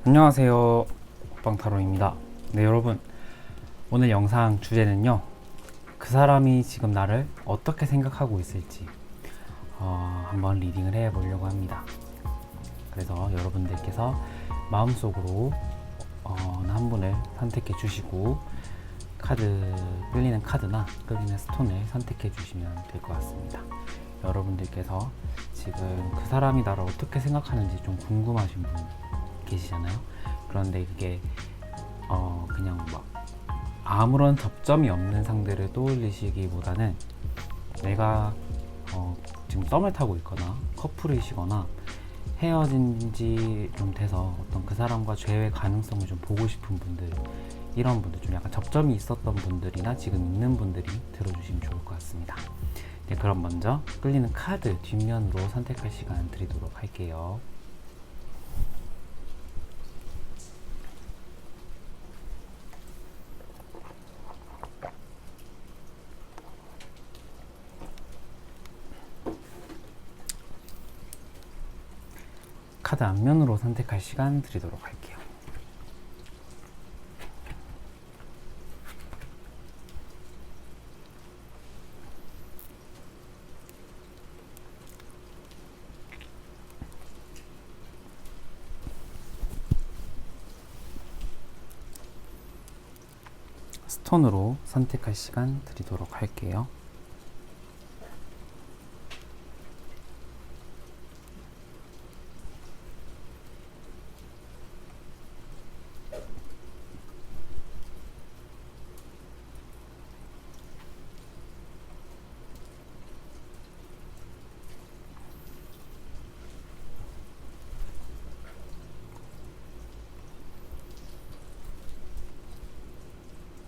안녕하세요, 빵타로입니다. 네, 여러분, 오늘 영상 주제는요, 그 사람이 지금 나를 어떻게 생각하고 있을지 한번 리딩을 해보려고 합니다. 그래서 여러분들께서 마음속으로 한 분을 선택해 주시고 끌리는 카드나 끌리는 스톤을 선택해 주시면 될 것 같습니다. 여러분들께서 지금 그 사람이 나를 어떻게 생각하는지 좀 궁금하신 분 계시잖아요. 그런데 그게 그냥 막 아무런 접점이 없는 상대를 떠올리시기보다는 내가 지금 썸을 타고 있거나 커플이시거나 헤어진 지 좀 돼서 어떤 그 사람과 재회 가능성을 좀 보고 싶은 분들, 이런 분들, 좀 약간 접점이 있었던 분들이나 지금 있는 분들이 들어주시면 좋을 것 같습니다. 네, 그럼 먼저 끌리는 카드 뒷면으로 선택할 시간 드리도록 할게요. 카드 앞면으로 선택할 시간 드리도록 할게요. 스톤으로 선택할 시간 드리도록 할게요.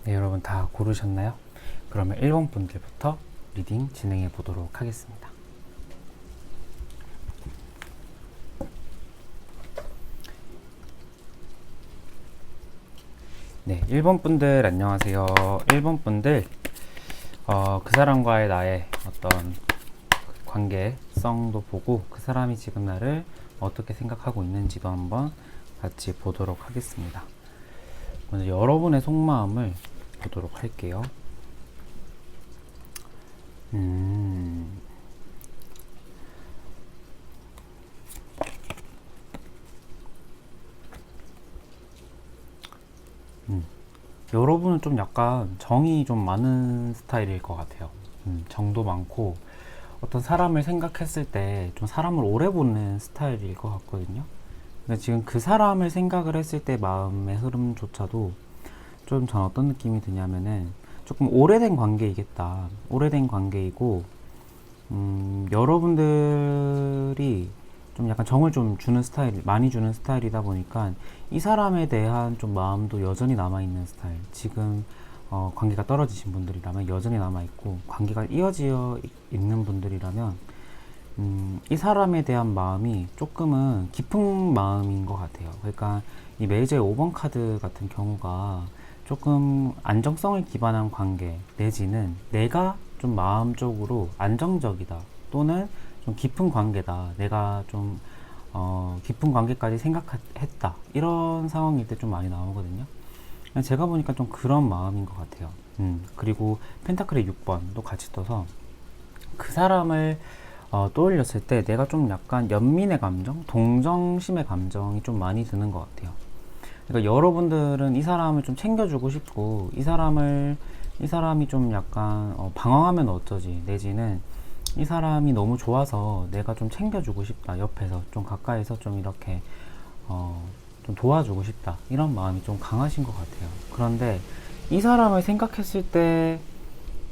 네, 여러분 다 고르셨나요? 그러면 1번 분들부터 리딩 진행해 보도록 하겠습니다. 네, 1번 분들 안녕하세요. 1번 분들 그 사람과의 나의 어떤 관계성도 보고 그 사람이 지금 나를 어떻게 생각하고 있는지도 한번 같이 보도록 하겠습니다. 먼저 여러분의 속마음을 보도록 할게요. 여러분은 좀 약간 정이 좀 많은 스타일일 것 같아요. 정도 많고 어떤 사람을 생각했을 때 좀 사람을 오래 보는 스타일일 것 같거든요. 근데 지금 그 사람을 생각을 했을 때 마음의 흐름조차도 좀 전 어떤 느낌이 드냐면은 조금 오래된 관계이겠다. 오래된 관계이고 여러분들이 좀 약간 정을 좀 주는 스타일, 많이 주는 스타일이다 보니까 이 사람에 대한 좀 마음도 여전히 남아있는 스타일. 지금 관계가 떨어지신 분들이라면 여전히 남아있고, 관계가 이어져 있는 분들이라면 이 사람에 대한 마음이 조금은 깊은 마음인 것 같아요. 그러니까 이 메이저의 5번 카드 같은 경우가 조금 안정성을 기반한 관계 내지는 내가 좀 마음적으로 안정적이다 또는 좀 깊은 관계다, 내가 좀 깊은 관계까지 생각했다, 이런 상황일 때 좀 많이 나오거든요. 제가 보니까 좀 그런 마음인 것 같아요. 그리고 펜타클의 6번도 같이 떠서 그 사람을 떠올렸을 때 내가 좀 약간 연민의 감정, 동정심의 감정이 좀 많이 드는 것 같아요. 그러니까 여러분들은 이 사람을 좀 챙겨주고 싶고, 이 사람이 좀 약간 방황하면 어쩌지, 내지는 이 사람이 너무 좋아서 내가 좀 챙겨주고 싶다, 옆에서 좀 가까이서 좀 이렇게 좀 도와주고 싶다, 이런 마음이 좀 강하신 것 같아요. 그런데 이 사람을 생각했을 때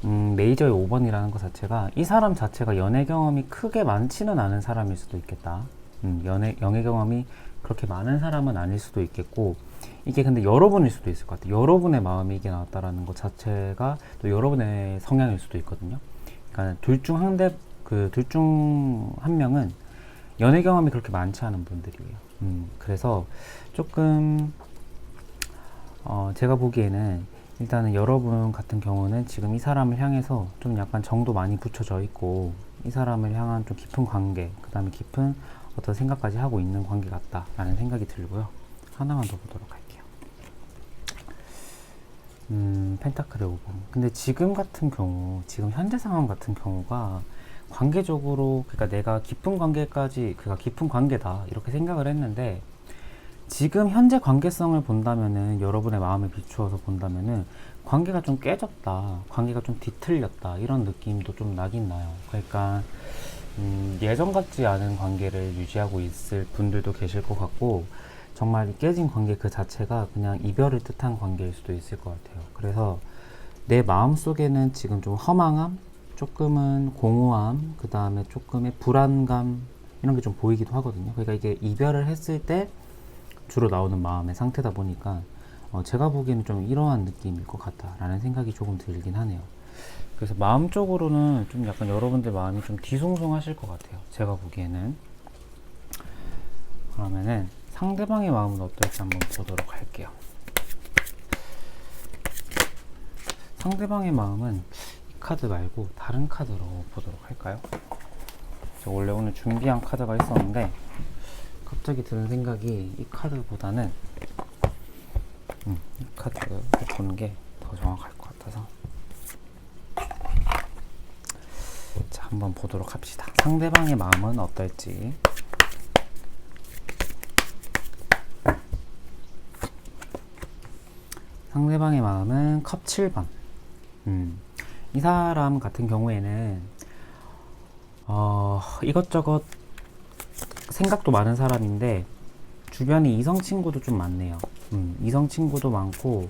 메이저의 5번이라는 것 자체가 이 사람 자체가 연애 경험이 크게 많지는 않은 사람일 수도 있겠다. 연애 경험이 그렇게 많은 사람은 아닐 수도 있겠고, 이게 근데 여러분일 수도 있을 것 같아요. 여러분의 마음이 이게 나왔다라는 것 자체가 또 여러분의 성향일 수도 있거든요. 그러니까 둘 중 한 명은 연애 경험이 그렇게 많지 않은 분들이에요. 그래서 조금 제가 보기에는 일단은 여러분 같은 경우는 지금 이 사람을 향해서 좀 약간 정도 많이 붙여져 있고, 이 사람을 향한 좀 깊은 관계, 그 다음에 깊은 어떤 생각까지 하고 있는 관계 같다라는 생각이 들고요. 하나만 더 보도록 할게요. 펜타클의 5번. 근데 지금 같은 경우, 지금 현재 상황 같은 경우가 관계적으로, 그러니까 내가 깊은 관계까지, 그러니까 깊은 관계다 이렇게 생각을 했는데, 지금 현재 관계성을 본다면은, 여러분의 마음에 비추어서 본다면은 관계가 좀 깨졌다, 관계가 좀 뒤틀렸다, 이런 느낌도 좀 나긴 나요. 그러니까 예전 같지 않은 관계를 유지하고 있을 분들도 계실 것 같고, 정말 이 깨진 관계 그 자체가 그냥 이별을 뜻한 관계일 수도 있을 것 같아요. 그래서 내 마음 속에는 지금 좀 허망함, 조금은 공허함, 그 다음에 조금의 불안감, 이런 게 좀 보이기도 하거든요. 그러니까 이게 이별을 했을 때 주로 나오는 마음의 상태다 보니까 제가 보기에는 좀 이러한 느낌일 것 같다라는 생각이 조금 들긴 하네요. 그래서 마음적으로는 좀 약간 여러분들 마음이 좀 뒤숭숭하실 것 같아요. 제가 보기에는. 그러면은 상대방의 마음은 어떨지 한번 보도록 할게요. 상대방의 마음은 이 카드 말고 다른 카드로 보도록 할까요? 제가 원래 오늘 준비한 카드가 있었는데 갑자기 드는 생각이 이 카드보다는 이 카드를 보는 게 더 정확할 것 같아서, 자, 한번 보도록 합시다. 상대방의 마음은 어떨지. 상대방의 마음은 컵 7번. 이 사람 같은 경우에는 이것저것 생각도 많은 사람인데 주변에 이성 친구도 좀 많네요. 이성 친구도 많고,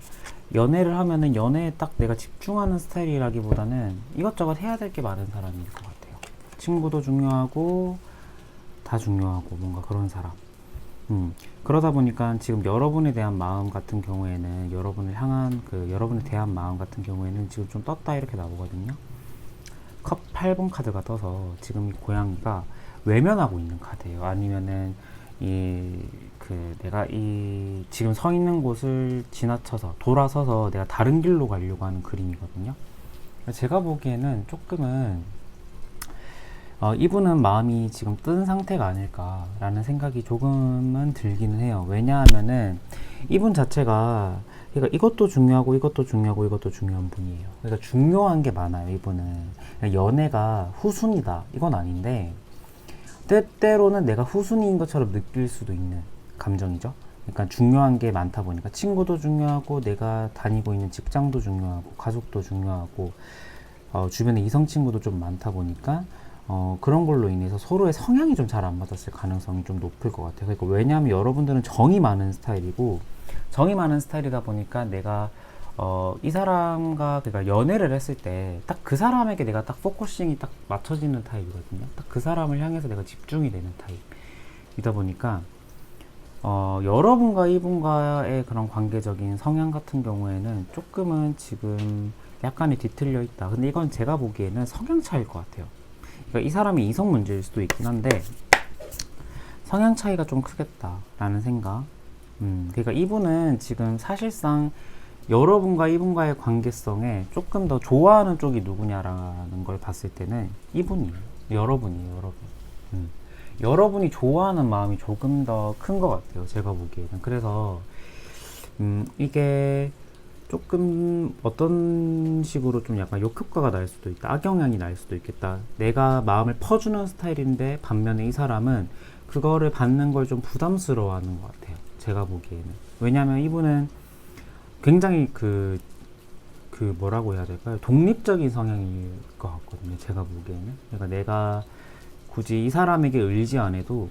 연애를 하면은 연애에 딱 내가 집중하는 스타일이라기보다는 이것저것 해야 될 게 많은 사람일 것 같아요. 친구도 중요하고 다 중요하고 뭔가 그런 사람. 그러다 보니까 지금 여러분에 대한 마음 같은 경우에는, 여러분을 향한 여러분에 대한 마음 같은 경우에는 지금 좀 떴다 이렇게 나오거든요. 컵 8번 카드가 떠서 지금 이 고양이가 외면하고 있는 카드예요. 아니면은 내가 지금 서 있는 곳을 지나쳐서 돌아서서 내가 다른 길로 가려고 하는 그림이거든요. 제가 보기에는 조금은 이분은 마음이 지금 뜬 상태가 아닐까라는 생각이 조금은 들기는 해요. 왜냐하면은 이분 자체가, 그러니까 이것도 중요하고 이것도 중요하고 이것도 중요한 분이에요. 그러니까 중요한 게 많아요. 이분은 그러니까 연애가 후순위다 이건 아닌데, 때때로는 내가 후순위인 것처럼 느낄 수도 있는 감정이죠. 그러니까 중요한 게 많다 보니까 친구도 중요하고, 내가 다니고 있는 직장도 중요하고, 가족도 중요하고, 주변에 이성 친구도 좀 많다 보니까 그런 걸로 인해서 서로의 성향이 좀 잘 안 맞았을 가능성이 좀 높을 것 같아요. 그러니까 왜냐하면 여러분들은 정이 많은 스타일이고, 정이 많은 스타일이다 보니까 내가 이 사람과, 그러니까 연애를 했을 때 딱 그 사람에게 내가 딱 포커싱이 딱 맞춰지는 타입이거든요. 딱 그 사람을 향해서 내가 집중이 되는 타입이다 보니까 여러분과 이분과의 그런 관계적인 성향 같은 경우에는 조금은 지금 약간이 뒤틀려 있다. 근데 이건 제가 보기에는 성향 차이일 것 같아요. 그러니까 이 사람이 이성 문제일 수도 있긴 한데 성향 차이가 좀 크겠다라는 생각. 그러니까 이분은 지금 사실상 여러분과 이분과의 관계성에 조금 더 좋아하는 쪽이 누구냐라는 걸 봤을 때는 이분이에요. 여러분이에요, 여러분. 여러분이 좋아하는 마음이 조금 더 큰 것 같아요, 제가 보기에는. 그래서 이게 조금 어떤 식으로 좀 약간 역효과가 날 수도 있다, 악영향이 날 수도 있겠다. 내가 마음을 퍼주는 스타일인데 반면에 이 사람은 그거를 받는 걸 좀 부담스러워하는 것 같아요, 제가 보기에는. 왜냐하면 이분은 굉장히 뭐라고 해야 될까요? 독립적인 성향일 것 같거든요, 제가 보기에는. 그러니까 내가 굳이 이 사람에게 의지 안 해도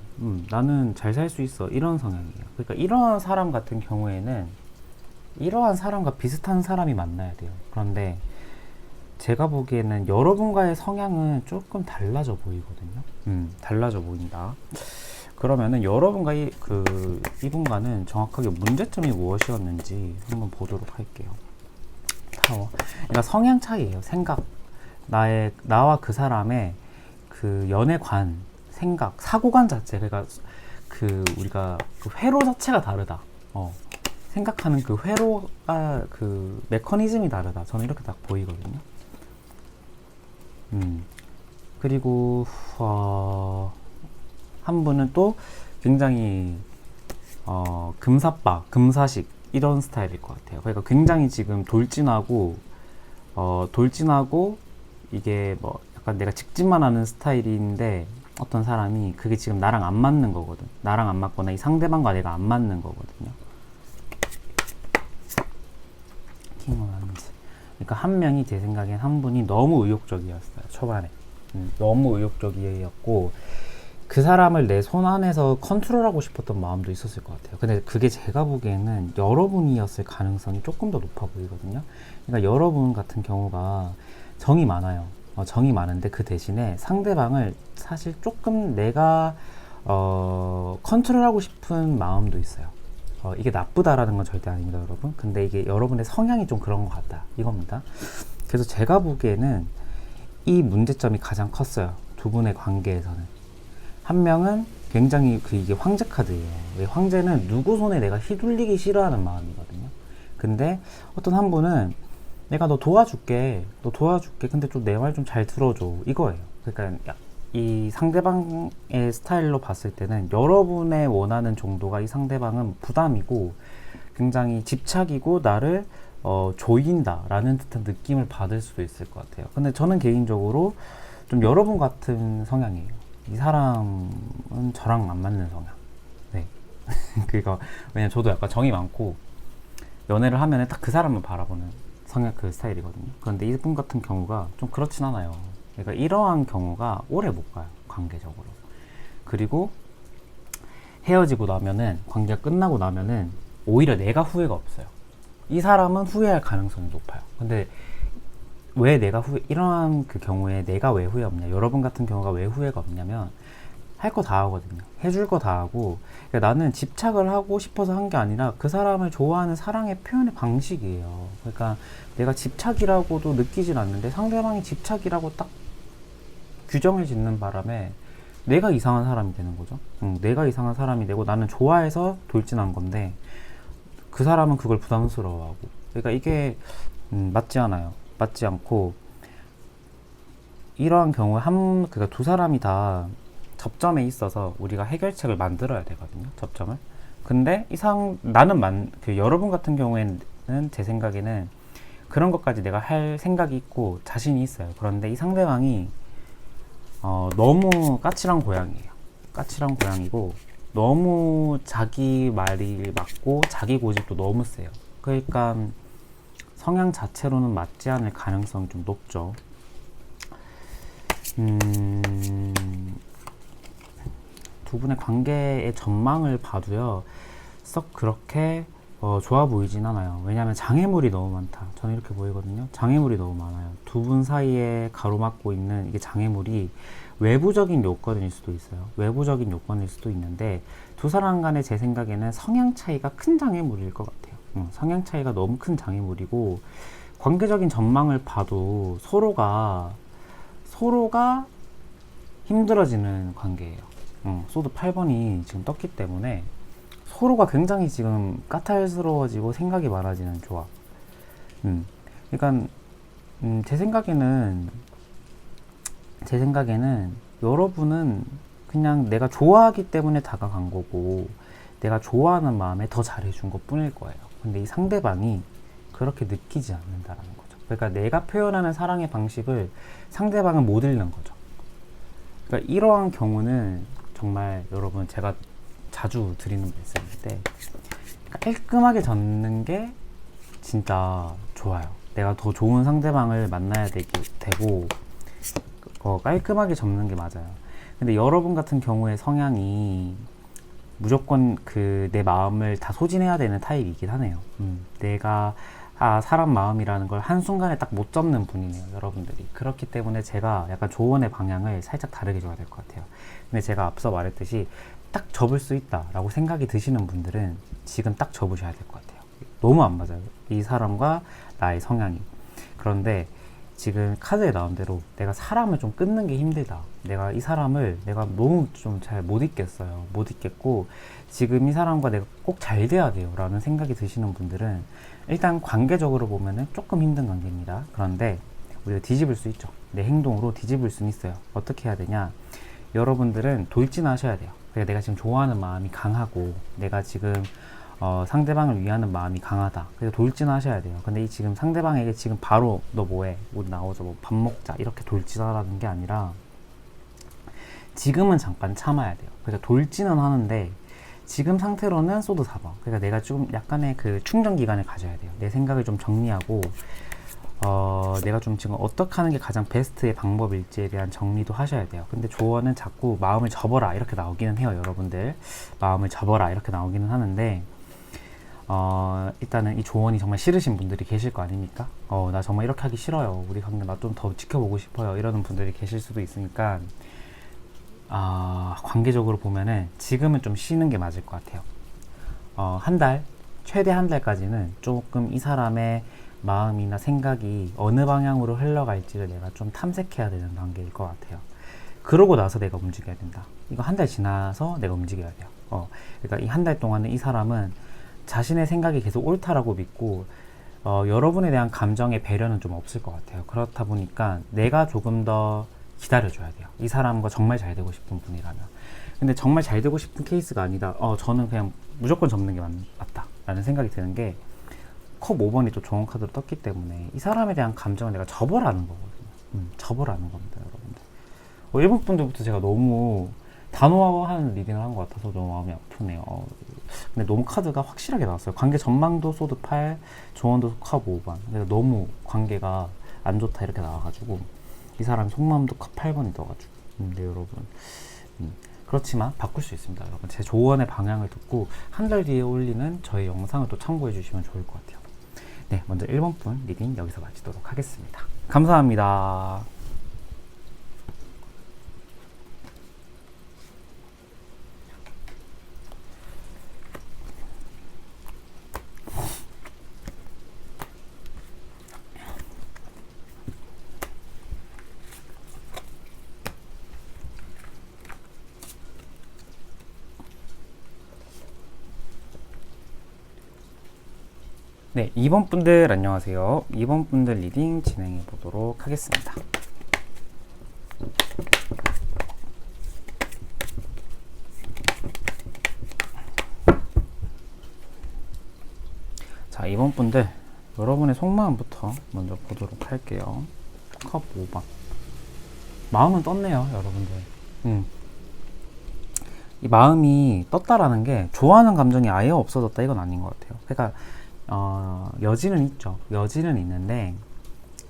나는 잘 살 수 있어, 이런 성향이에요. 그러니까 이런 사람 같은 경우에는 이러한 사람과 비슷한 사람이 만나야 돼요. 그런데 제가 보기에는 여러분과의 성향은 조금 달라져 보이거든요. 달라져 보인다. 그러면은 여러분과 이분과는 정확하게 문제점이 무엇이었는지 한번 보도록 할게요. 타워. 그러니까 성향 차이예요. 생각. 나와 그 사람의 그 연애관, 생각, 사고관 자체. 그러니까 우리가 그 회로 자체가 다르다. 생각하는 그 회로가, 그 메커니즘이 다르다. 저는 이렇게 딱 보이거든요. 그리고 한 분은 또 굉장히 금사빠, 금사식 이런 스타일일 것 같아요. 그러니까 굉장히 지금 돌진하고 이게 뭐 약간 내가 직진만 하는 스타일인데 어떤 사람이 그게 지금 나랑 안 맞는 거거든. 나랑 안 맞거나 이 상대방과 내가 안 맞는 거거든요. 킹 원스. 그러니까 한 명이 제 생각엔 한 분이 너무 의욕적이었어요. 초반에. 너무 의욕적이었고 그 사람을 내 손 안에서 컨트롤하고 싶었던 마음도 있었을 것 같아요. 근데 그게 제가 보기에는 여러분이었을 가능성이 조금 더 높아 보이거든요. 그러니까 여러분 같은 경우가 정이 많아요. 정이 많은데 그 대신에 상대방을 사실 조금 내가 컨트롤하고 싶은 마음도 있어요. 이게 나쁘다라는 건 절대 아닙니다, 여러분. 근데 이게 여러분의 성향이 좀 그런 것 같다, 이겁니다. 그래서 제가 보기에는 이 문제점이 가장 컸어요. 두 분의 관계에서는. 한 명은 굉장히 이게 황제 카드예요. 왜 황제는 누구 손에 내가 휘둘리기 싫어하는 마음이거든요. 근데 어떤 한 분은 내가 너 도와줄게. 근데 좀 내 말 좀 잘 들어줘. 이거예요. 그러니까 이 상대방의 스타일로 봤을 때는 여러분의 원하는 정도가 이 상대방은 부담이고 굉장히 집착이고 나를 조인다라는 듯한 느낌을 받을 수도 있을 것 같아요. 근데 저는 개인적으로 좀 여러분 같은 성향이에요. 이 사람은 저랑 안 맞는 성향. 네. 그러니까 왜냐면 저도 약간 정이 많고 연애를 하면 딱 그 사람을 바라보는 성향 그 스타일이거든요. 그런데 이분 같은 경우가 좀 그렇진 않아요. 그러니까 이러한 경우가 오래 못 가요. 관계적으로. 그리고 헤어지고 나면은 관계가 끝나고 나면은 오히려 내가 후회가 없어요. 이 사람은 후회할 가능성이 높아요. 근데 왜 내가 이러한 그 경우에 내가 왜 후회 없냐, 여러분 같은 경우가 왜 후회가 없냐면 할 거 다 하거든요. 해줄 거 다 하고. 그러니까 나는 집착을 하고 싶어서 한 게 아니라 그 사람을 좋아하는 사랑의 표현의 방식이에요. 그러니까 내가 집착이라고도 느끼질 않는데 상대방이 집착이라고 딱 규정을 짓는 바람에 내가 이상한 사람이 되는 거죠. 내가 이상한 사람이 되고 나는 좋아해서 돌진한 건데 그 사람은 그걸 부담스러워하고. 그러니까 이게 맞지 않아요. 맞지 않고 이러한 경우에 그러니까 두 사람이 다 접점에 있어서 우리가 해결책을 만들어야 되거든요. 접점을. 근데 여러분 같은 경우에는 제 생각에는 그런 것까지 내가 할 생각이 있고 자신이 있어요. 그런데 이 상대방이 너무 까칠한 고양이에요. 까칠한 고양이고 너무 자기 말이 맞고 자기 고집도 너무 세요. 그러니까 성향 자체로는 맞지 않을 가능성이 좀 높죠. 두 분의 관계의 전망을 봐도요, 썩 그렇게 좋아 보이진 않아요. 왜냐하면 장애물이 너무 많다. 저는 이렇게 보이거든요. 장애물이 너무 많아요. 두 분 사이에 가로막고 있는 이게 장애물이 외부적인 요건일 수도 있어요. 외부적인 요건일 수도 있는데 두 사람 간에 제 생각에는 성향 차이가 큰 장애물일 것 같아요. 성향 차이가 너무 큰 장애물이고 관계적인 전망을 봐도 서로가 힘들어지는 관계예요. 소드 8번이 지금 떴기 때문에 서로가 굉장히 지금 까탈스러워지고 생각이 많아지는 조합. 그러니까 제 생각에는 여러분은 그냥 내가 좋아하기 때문에 다가간 거고 내가 좋아하는 마음에 더 잘해준 것 뿐일 거예요. 근데 이 상대방이 그렇게 느끼지 않는다라는 거죠. 그러니까 내가 표현하는 사랑의 방식을 상대방은 못 읽는 거죠. 그러니까 이러한 경우는 정말 여러분 제가 자주 드리는 말씀인데 깔끔하게 젖는 게 진짜 좋아요. 내가 더 좋은 상대방을 만나야 되고 깔끔하게 접는 게 맞아요. 근데 여러분 같은 경우의 성향이 무조건 내 마음을 다 소진해야 되는 타입이긴 하네요. 내가 사람 마음이라는 걸 한순간에 딱 못 접는 분이네요, 여러분들이. 그렇기 때문에 제가 약간 조언의 방향을 살짝 다르게 줘야 될 것 같아요. 근데 제가 앞서 말했듯이 딱 접을 수 있다라고 생각이 드시는 분들은 지금 딱 접으셔야 될 것 같아요. 너무 안 맞아요, 이 사람과 나의 성향이. 그런데 지금 카드에 나온 대로 내가 사람을 좀 끊는 게 힘들다. 내가 이 사람을 내가 너무 좀 잘 못 잊겠어요. 못 잊겠고 지금 이 사람과 내가 꼭 잘 돼야 돼요 라는 생각이 드시는 분들은 일단 관계적으로 보면은 조금 힘든 관계입니다. 그런데 우리가 뒤집을 수 있죠. 내 행동으로 뒤집을 수는 있어요. 어떻게 해야 되냐? 여러분들은 돌진하셔야 돼요. 그러니까 내가 지금 좋아하는 마음이 강하고 내가 지금 상대방을 위하는 마음이 강하다. 그래서 돌진하셔야 돼요. 근데 이 지금 상대방에게 지금 바로 너 뭐해? 우리 나오자 뭐 밥 먹자 이렇게 돌진하라는 게 아니라 지금은 잠깐 참아야 돼요. 그러니까 돌진은 하는데 지금 상태로는 소드 4번. 그러니까 내가 좀 약간의 그 충전 기간을 가져야 돼요. 내 생각을 좀 정리하고 내가 좀 지금 어떻게 하는 게 가장 베스트의 방법일지에 대한 정리도 하셔야 돼요. 근데 조언은 자꾸 마음을 접어라 이렇게 나오기는 해요. 여러분들 마음을 접어라 이렇게 나오기는 하는데 일단은 이 조언이 정말 싫으신 분들이 계실 거 아닙니까? 나 정말 이렇게 하기 싫어요. 우리 관계 나 좀 더 지켜보고 싶어요. 이러는 분들이 계실 수도 있으니까 관계적으로 보면은 지금은 좀 쉬는 게 맞을 것 같아요. 한 달, 최대 한 달까지는 조금 이 사람의 마음이나 생각이 어느 방향으로 흘러갈지를 내가 좀 탐색해야 되는 단계일 것 같아요. 그러고 나서 내가 움직여야 된다. 이거 한 달 지나서 내가 움직여야 돼요. 그러니까 이 한 달 동안은 이 사람은 자신의 생각이 계속 옳다라고 믿고 여러분에 대한 감정의 배려는 좀 없을 것 같아요. 그렇다 보니까 내가 조금 더 기다려줘야 돼요. 이 사람과 정말 잘 되고 싶은 분이라면. 근데 정말 잘 되고 싶은 케이스가 아니다. 저는 그냥 무조건 접는 게 맞다. 라는 생각이 드는 게 컵 5번이 또 좋은 카드로 떴기 때문에 이 사람에 대한 감정을 내가 접어라는 거거든요. 접어라는 겁니다, 여러분들. 일본 분들부터 제가 너무 단호한 리딩을 한 것 같아서 너무 마음이 아프네요. 근데 너무 카드가 확실하게 나왔어요. 관계 전망도 소드 8, 조언도 컵 5번. 그래서 너무 관계가 안 좋다 이렇게 나와가지고 이 사람 속마음도 컵 8번이 떠가지고. 근데 여러분 그렇지만 바꿀 수 있습니다. 여러분 제 조언의 방향을 듣고 한 달 뒤에 올리는 저희 영상을 또 참고해 주시면 좋을 것 같아요. 네, 먼저 1번 분 리딩 여기서 마치도록 하겠습니다. 감사합니다. 네, 2번 분들 안녕하세요. 2번 분들 리딩 진행해 보도록 하겠습니다. 자, 2번 분들 여러분의 속마음부터 먼저 보도록 할게요. 컵 5번. 마음은 떴네요, 여러분들. 이 마음이 떴다라는 게 좋아하는 감정이 아예 없어졌다 이건 아닌 것 같아요. 그러니까 여지는 있죠. 여지는 있는데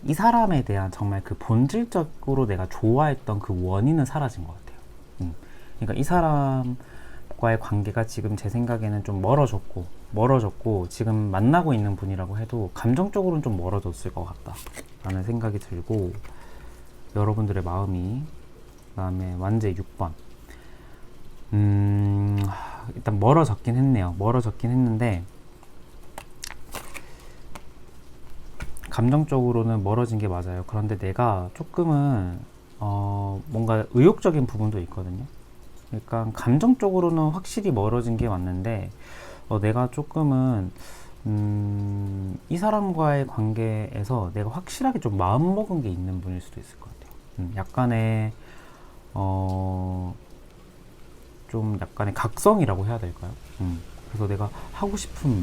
이 사람에 대한 정말 그 본질적으로 내가 좋아했던 그 원인은 사라진 것 같아요. 그러니까 이 사람과의 관계가 지금 제 생각에는 좀 멀어졌고 지금 만나고 있는 분이라고 해도 감정적으로는 좀 멀어졌을 것 같다 라는 생각이 들고, 여러분들의 마음이 그다음에 완제 6번 일단 멀어졌긴 했네요. 멀어졌긴 했는데 감정적으로는 멀어진 게 맞아요. 그런데 내가 조금은 뭔가 의욕적인 부분도 있거든요. 그러니까 감정적으로는 확실히 멀어진 게 맞는데 내가 조금은 이 사람과의 관계에서 내가 확실하게 좀 마음먹은 게 있는 분일 수도 있을 것 같아요. 약간의 좀 약간의 각성이라고 해야 될까요? 그래서 내가 하고 싶은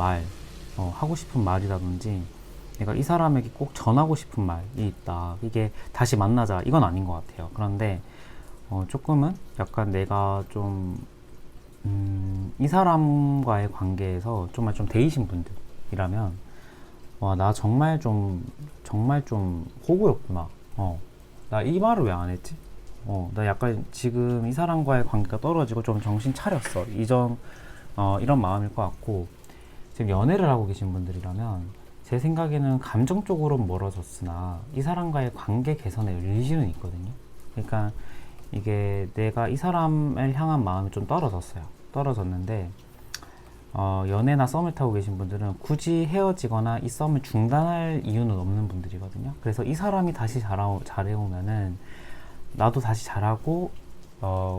말이라든지 내가 이 사람에게 꼭 전하고 싶은 말이 있다. 이게 다시 만나자. 이건 아닌 것 같아요. 그런데 조금은 약간 내가 좀 이 사람과의 관계에서 정말 좀 데이신 분들이라면 나 정말 좀 호구였구나. 나 이 말을 왜 안 했지? 나 약간 지금 이 사람과의 관계가 떨어지고 좀 정신 차렸어. 이런 마음일 것 같고, 지금 연애를 하고 계신 분들이라면 제 생각에는 감정적으로 멀어졌으나 이 사람과의 관계 개선에 의지는 있거든요. 그러니까 이게 내가 이 사람을 향한 마음이 좀 떨어졌는데 연애나 썸을 타고 계신 분들은 굳이 헤어지거나 이 썸을 중단할 이유는 없는 분들이거든요. 그래서 이 사람이 다시 잘해오면은 나도 다시 잘하고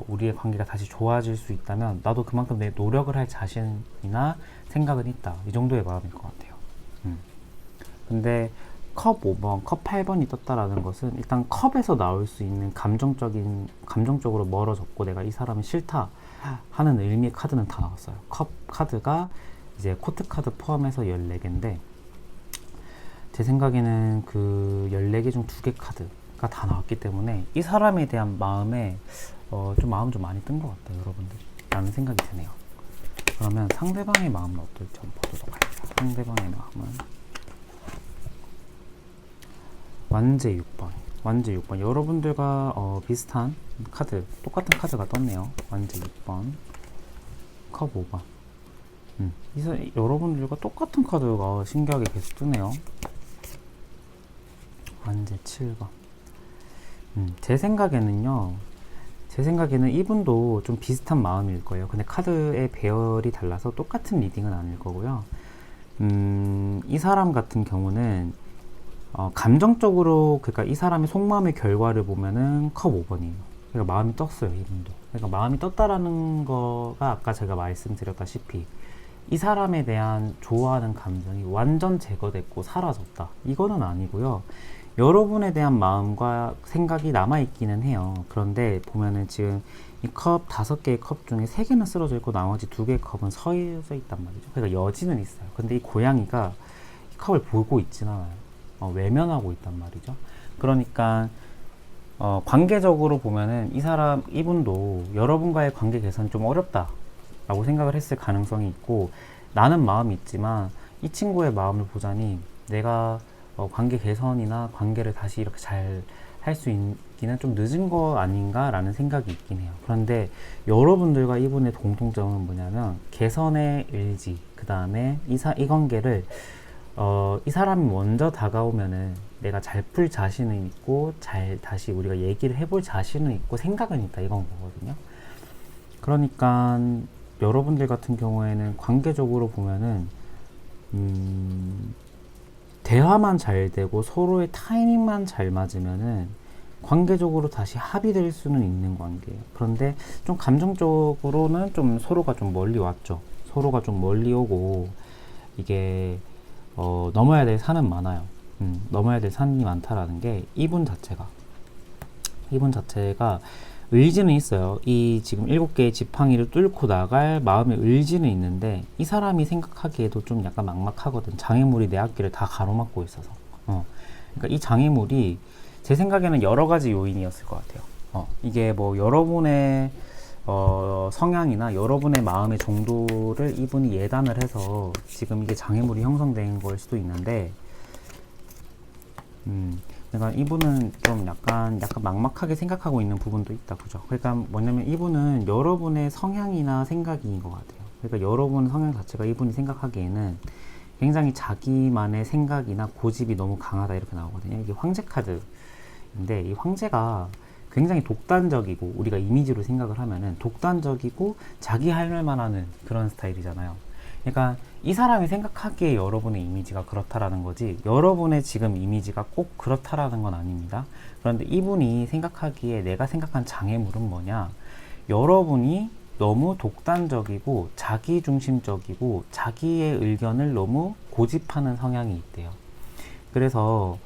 우리의 관계가 다시 좋아질 수 있다면 나도 그만큼 내 노력을 할 자신이나 생각은 있다. 이 정도의 마음일 것 같아요. 근데 컵 5번, 컵 8번이 떴다라는 것은 일단 컵에서 나올 수 있는 감정적으로 멀어졌고 내가 이 사람이 싫다 하는 의미의 카드는 다 나왔어요. 컵 카드가 이제 코트 카드 포함해서 14개인데 제 생각에는 그 14개 중 2개 카드가 다 나왔기 때문에 이 사람에 대한 마음에 좀 마음 좀 많이 뜬 것 같아요, 여러분들. 라는 생각이 드네요. 그러면 상대방의 마음은 어떨지 한번 보도록 할게요. 상대방의 마음은 완제 6번. 완제 6번. 여러분들과 비슷한 카드, 똑같은 카드가 떴네요. 완제 6번. 컵 5번. 여러분들과 똑같은 카드가 신기하게 계속 뜨네요. 완제 7번. 제 생각에는 이분도 좀 비슷한 마음일 거예요. 근데 카드의 배열이 달라서 똑같은 리딩은 아닐 거고요. 이 사람 같은 경우는 감정적으로, 그러니까 이 사람의 속마음의 결과를 보면은 컵 5번이에요. 그러니까 마음이 떴어요, 이분도. 그러니까 마음이 떴다라는 거가 아까 제가 말씀드렸다시피 이 사람에 대한 좋아하는 감정이 완전 제거됐고 사라졌다. 이거는 아니고요. 여러분에 대한 마음과 생각이 남아있기는 해요. 그런데 보면은 지금 이 컵 5개의 컵 중에 3개는 쓰러져 있고 나머지 2개의 컵은 서 있단 말이죠. 그러니까 여지는 있어요. 근데 이 고양이가 이 컵을 보고 있진 않아요. 외면하고 있단 말이죠. 그러니까 관계적으로 보면은 이분도 여러분과의 관계 개선이 좀 어렵다 라고 생각을 했을 가능성이 있고, 나는 마음이 있지만 이 친구의 마음을 보자니 내가 관계 개선이나 관계를 다시 이렇게 잘 할 수 있기는 좀 늦은 거 아닌가 라는 생각이 있긴 해요. 그런데 여러분들과 이분의 공통점은 뭐냐면 개선의 의지, 그 다음에 이 관계를 이 사람이 먼저 다가오면은 내가 잘 풀 자신은 있고 잘 다시 우리가 얘기를 해볼 자신은 있고 생각은 있다, 이건 거거든요. 그러니까 여러분들 같은 경우에는 관계적으로 보면은 대화만 잘 되고 서로의 타이밍만 잘 맞으면은 관계적으로 다시 합의될 수는 있는 관계예요. 그런데 좀 감정적으로는 좀 서로가 좀 멀리 왔죠. 서로가 좀 멀리 오고 이게 넘어야 될 산은 많아요. 넘어야 될 산이 많다라는 게 이분 자체가 의지는 있어요. 이 지금 7개의 지팡이를 뚫고 나갈 마음의 의지는 있는데 이 사람이 생각하기에도 좀 약간 막막하거든. 장애물이 내 앞길을 다 가로막고 있어서. 그러니까 이 장애물이 제 생각에는 여러 가지 요인이었을 것 같아요. 이게 뭐 여러분의 성향이나 여러분의 마음의 정도를 이분이 예단을 해서 지금 이게 장애물이 형성된 걸 수도 있는데, 그러니까 이분은 좀 약간 막막하게 생각하고 있는 부분도 있다, 그죠? 그러니까 뭐냐면 이분은 여러분의 성향이나 생각인 것 같아요. 그러니까 여러분 성향 자체가 이분이 생각하기에는 굉장히 자기만의 생각이나 고집이 너무 강하다, 이렇게 나오거든요. 이게 황제 카드인데 이 황제가 굉장히 독단적이고, 우리가 이미지로 생각을 하면은 독단적이고 자기 할 말만 하는 그런 스타일이잖아요. 그러니까 이 사람이 생각하기에 여러분의 이미지가 그렇다라는 거지, 여러분의 지금 이미지가 꼭 그렇다라는 건 아닙니다. 그런데 이분이 생각하기에 내가 생각한 장애물은 뭐냐, 여러분이 너무 독단적이고 자기중심적이고 자기의 의견을 너무 고집하는 성향이 있대요. 그래서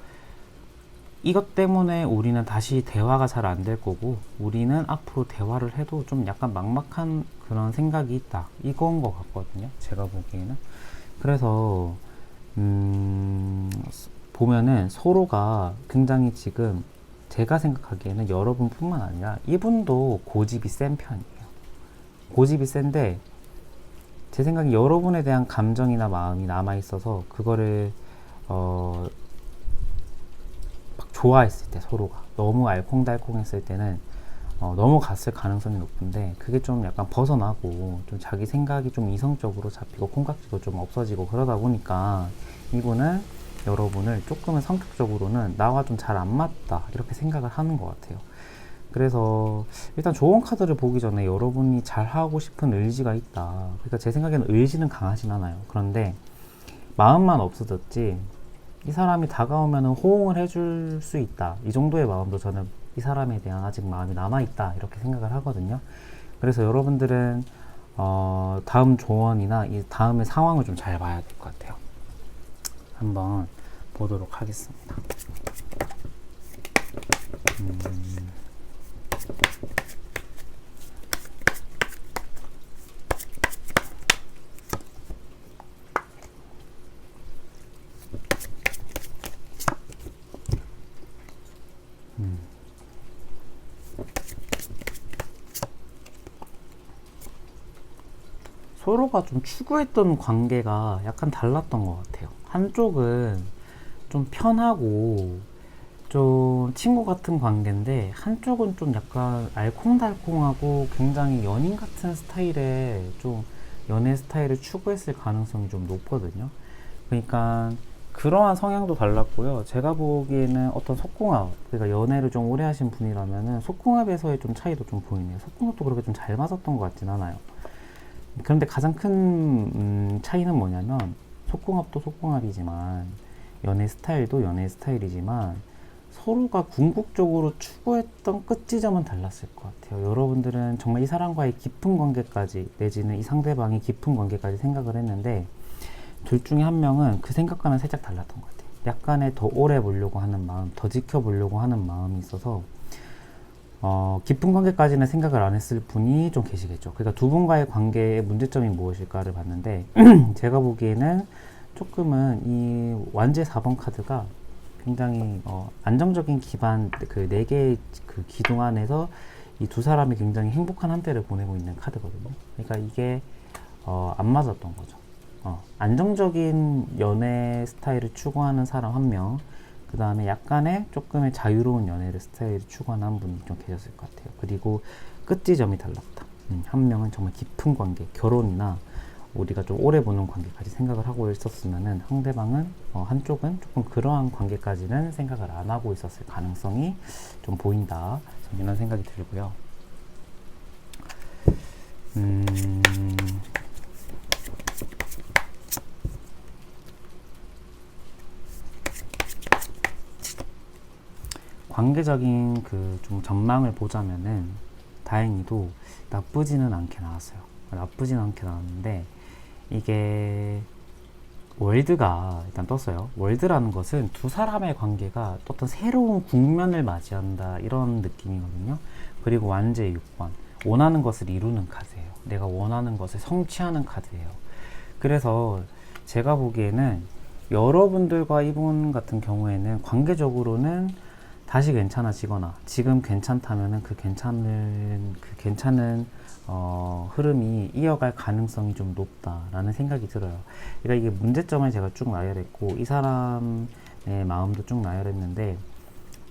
이것 때문에 우리는 다시 대화가 잘 안 될 거고, 우리는 앞으로 대화를 해도 좀 약간 막막한 그런 생각이 있다, 이건 것 같거든요, 제가 보기에는. 그래서 보면은 서로가 굉장히 지금 제가 생각하기에는 여러분뿐만 아니라 이분도 고집이 센 편이에요. 고집이 센데 제 생각에 여러분에 대한 감정이나 마음이 남아있어서 그거를 막 좋아했을 때, 서로가 너무 알콩달콩했을 때는 넘어갔을 가능성이 높은데, 그게 좀 약간 벗어나고 좀 자기 생각이 좀 이성적으로 잡히고 콩깍지도 좀 없어지고 그러다 보니까 이분은 여러분을 조금은 성격적으로는 나와 좀 잘 안 맞다, 이렇게 생각을 하는 것 같아요. 그래서 일단 좋은 카드를 보기 전에 여러분이 잘하고 싶은 의지가 있다. 그러니까 제 생각에는 의지는 강하진 않아요. 그런데 마음만 없어졌지 이 사람이 다가오면 호응을 해줄 수 있다, 이 정도의 마음도 저는 이 사람에 대한 아직 마음이 남아있다, 이렇게 생각을 하거든요. 그래서 여러분들은 다음 조언이나 이 다음의 상황을 좀 잘 봐야 될 것 같아요. 한번 보도록 하겠습니다. 서로가 좀 추구했던 관계가 약간 달랐던 것 같아요. 한쪽은 좀 편하고 좀 친구 같은 관계인데, 한쪽은 좀 약간 알콩달콩하고 굉장히 연인 같은 스타일의 좀 연애 스타일을 추구했을 가능성이 좀 높거든요. 그러니까 그러한 성향도 달랐고요. 제가 보기에는 어떤 속궁합, 그러니까 연애를 좀 오래 하신 분이라면은 속궁합에서의 좀 차이도 좀 보이네요. 속궁합도 그렇게 좀 잘 맞았던 것 같진 않아요. 그런데 가장 큰 차이는 뭐냐면, 속궁합도 속궁합이지만 연애 스타일도 연애 스타일이지만 서로가 궁극적으로 추구했던 끝지점은 달랐을 것 같아요. 여러분들은 정말 이 사람과의 깊은 관계까지, 내지는 이 상대방이 깊은 관계까지 생각을 했는데, 둘 중에 한 명은 그 생각과는 살짝 달랐던 것 같아요. 약간의 더 오래 보려고 하는 마음, 더 지켜보려고 하는 마음이 있어서 깊은 관계까지는 생각을 안 했을 분이 좀 계시겠죠. 그러니까 두 분과의 관계의 문제점이 무엇일까를 봤는데 제가 보기에는 조금은 이 완제 4번 카드가 굉장히 안정적인 기반, 그 네 개의 그 기둥 안에서 이 두 사람이 굉장히 행복한 한때를 보내고 있는 카드거든요. 그러니까 이게 안 맞았던 거죠. 안정적인 연애 스타일을 추구하는 사람 한 명, 그 다음에 약간의 조금의 자유로운 연애를 스타일을 추구하는 한 분이 좀 계셨을 것 같아요. 그리고 끝지점이 달랐다. 한 명은 정말 깊은 관계, 결혼이나 우리가 좀 오래 보는 관계까지 생각을 하고 있었으면은, 상대방은 한쪽은 조금 그러한 관계까지는 생각을 안 하고 있었을 가능성이 좀 보인다. 저는 이런 생각이 들고요. 관계적인 그 좀 전망을 보자면은 다행히도 나쁘지는 않게 나왔어요. 나쁘지는 않게 나왔는데, 이게 월드가 일단 떴어요. 월드라는 것은 두 사람의 관계가 어떤 새로운 국면을 맞이한다, 이런 느낌이거든요. 그리고 완제 6번, 원하는 것을 이루는 카드예요. 내가 원하는 것을 성취하는 카드예요. 그래서 제가 보기에는 여러분들과 이분 같은 경우에는 관계적으로는 다시 괜찮아지거나 지금 괜찮다면은 그 괜찮은 흐름이 이어갈 가능성이 좀 높다라는 생각이 들어요. 그러니까 이게 문제점을 제가 쭉 나열했고, 이 사람의 마음도 쭉 나열했는데,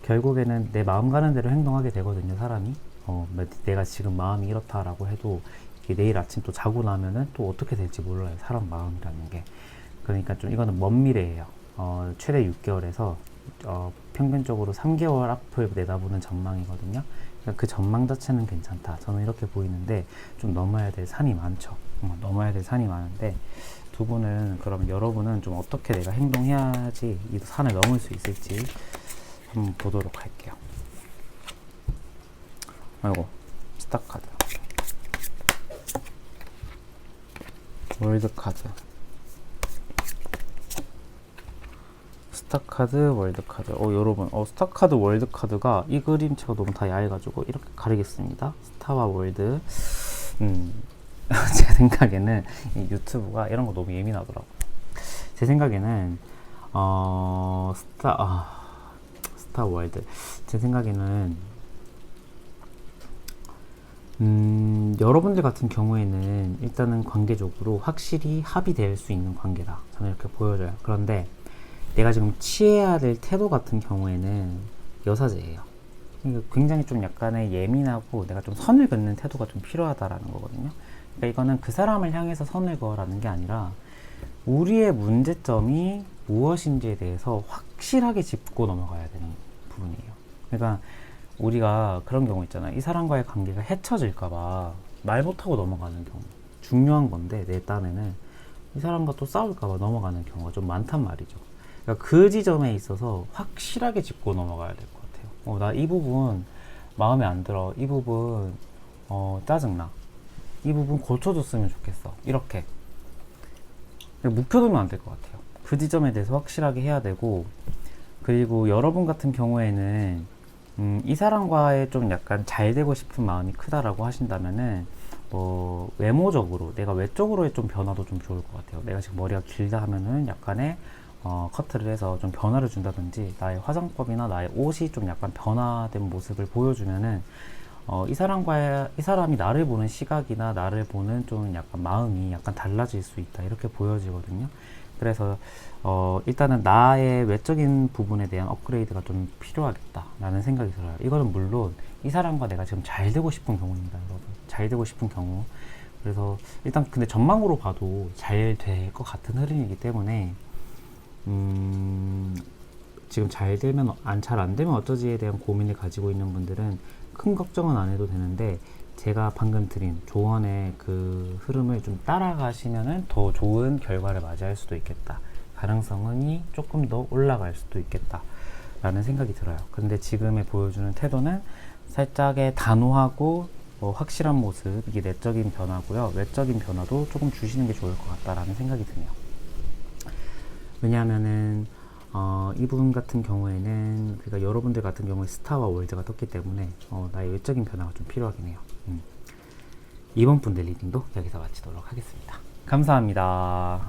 결국에는 내 마음 가는 대로 행동하게 되거든요, 사람이. 내가 지금 마음이 이렇다라고 해도 이게 내일 아침 또 자고 나면은 또 어떻게 될지 몰라요, 사람 마음이라는 게. 그러니까 좀 이거는 먼 미래예요. 최대 6개월에서 평균적으로 3개월 앞을 내다보는 전망이거든요. 그러니까 그 전망 자체는 괜찮다, 저는 이렇게 보이는데, 좀 넘어야 될 산이 많죠. 넘어야 될 산이 많은데, 두 분은, 그럼 여러분은 좀 어떻게 내가 행동해야지 이 산을 넘을 수 있을지 한번 보도록 할게요. 아이고, 스타카드, 월드카드, 스타카드, 월드카드. 여러분, 스타카드, 월드카드가 이 그림체가 너무 다 야해가지고 이렇게 가리겠습니다. 스타와 월드. 제 생각에는 이 유튜브가 이런 거 너무 예민하더라고요. 제 생각에는 스타 월드. 제 생각에는 여러분들 같은 경우에는 일단은 관계적으로 확실히 합의될 수 있는 관계다, 저는 이렇게 보여져요. 그런데 내가 지금 취해야 될 태도 같은 경우에는 여사제예요. 굉장히 좀 약간의 예민하고 내가 좀 선을 긋는 태도가 좀 필요하다라는 거거든요. 그러니까 이거는 그 사람을 향해서 선을 그어라는 게 아니라 우리의 문제점이 무엇인지에 대해서 확실하게 짚고 넘어가야 되는 부분이에요. 그러니까 우리가 그런 경우 있잖아요. 이 사람과의 관계가 헤쳐질까봐 말 못하고 넘어가는 경우, 중요한 건데 내 딴에는 이 사람과 또 싸울까봐 넘어가는 경우가 좀 많단 말이죠. 그러니까 그 지점에 있어서 확실하게 짚고 넘어가야 될 것 같아요. 나 이 부분 마음에 안 들어, 이 부분 짜증나, 이 부분 고쳐줬으면 좋겠어, 이렇게 묵혀두면 안 될 것 같아요. 그 지점에 대해서 확실하게 해야 되고, 그리고 여러분 같은 경우에는 이 사람과의 좀 약간 잘 되고 싶은 마음이 크다라고 하신다면은 외모적으로, 내가 외적으로의 좀 변화도 좀 좋을 것 같아요. 내가 지금 머리가 길다 하면은 약간의 커트를 해서 좀 변화를 준다든지, 나의 화장법이나 나의 옷이 좀 약간 변화된 모습을 보여주면은 이 사람이 나를 보는 시각이나 나를 보는 좀 약간 마음이 약간 달라질 수 있다. 이렇게 보여지거든요. 그래서, 일단은 나의 외적인 부분에 대한 업그레이드가 좀 필요하겠다라는 생각이 들어요. 이거는 물론 이 사람과 내가 지금 잘 되고 싶은 경우입니다, 여러분. 잘 되고 싶은 경우. 그래서 일단 근데 전망으로 봐도 잘 될 것 같은 흐름이기 때문에, 지금 잘 되면 잘 안 되면 어쩌지에 대한 고민을 가지고 있는 분들은 큰 걱정은 안 해도 되는데, 제가 방금 드린 조언의 그 흐름을 좀 따라가시면은 더 좋은 결과를 맞이할 수도 있겠다. 가능성이 조금 더 올라갈 수도 있겠다. 라는 생각이 들어요. 근데 지금의 보여주는 태도는 살짝의 단호하고 확실한 모습, 이게 내적인 변화고요. 외적인 변화도 조금 주시는 게 좋을 것 같다라는 생각이 드네요. 왜냐하면은 이분 같은 경우에는, 그러니까 여러분들 같은 경우에 스타와 월드가 떴기 때문에 나의 외적인 변화가 좀 필요하긴 해요. 이번 분들 리딩도 여기서 마치도록 하겠습니다. 감사합니다.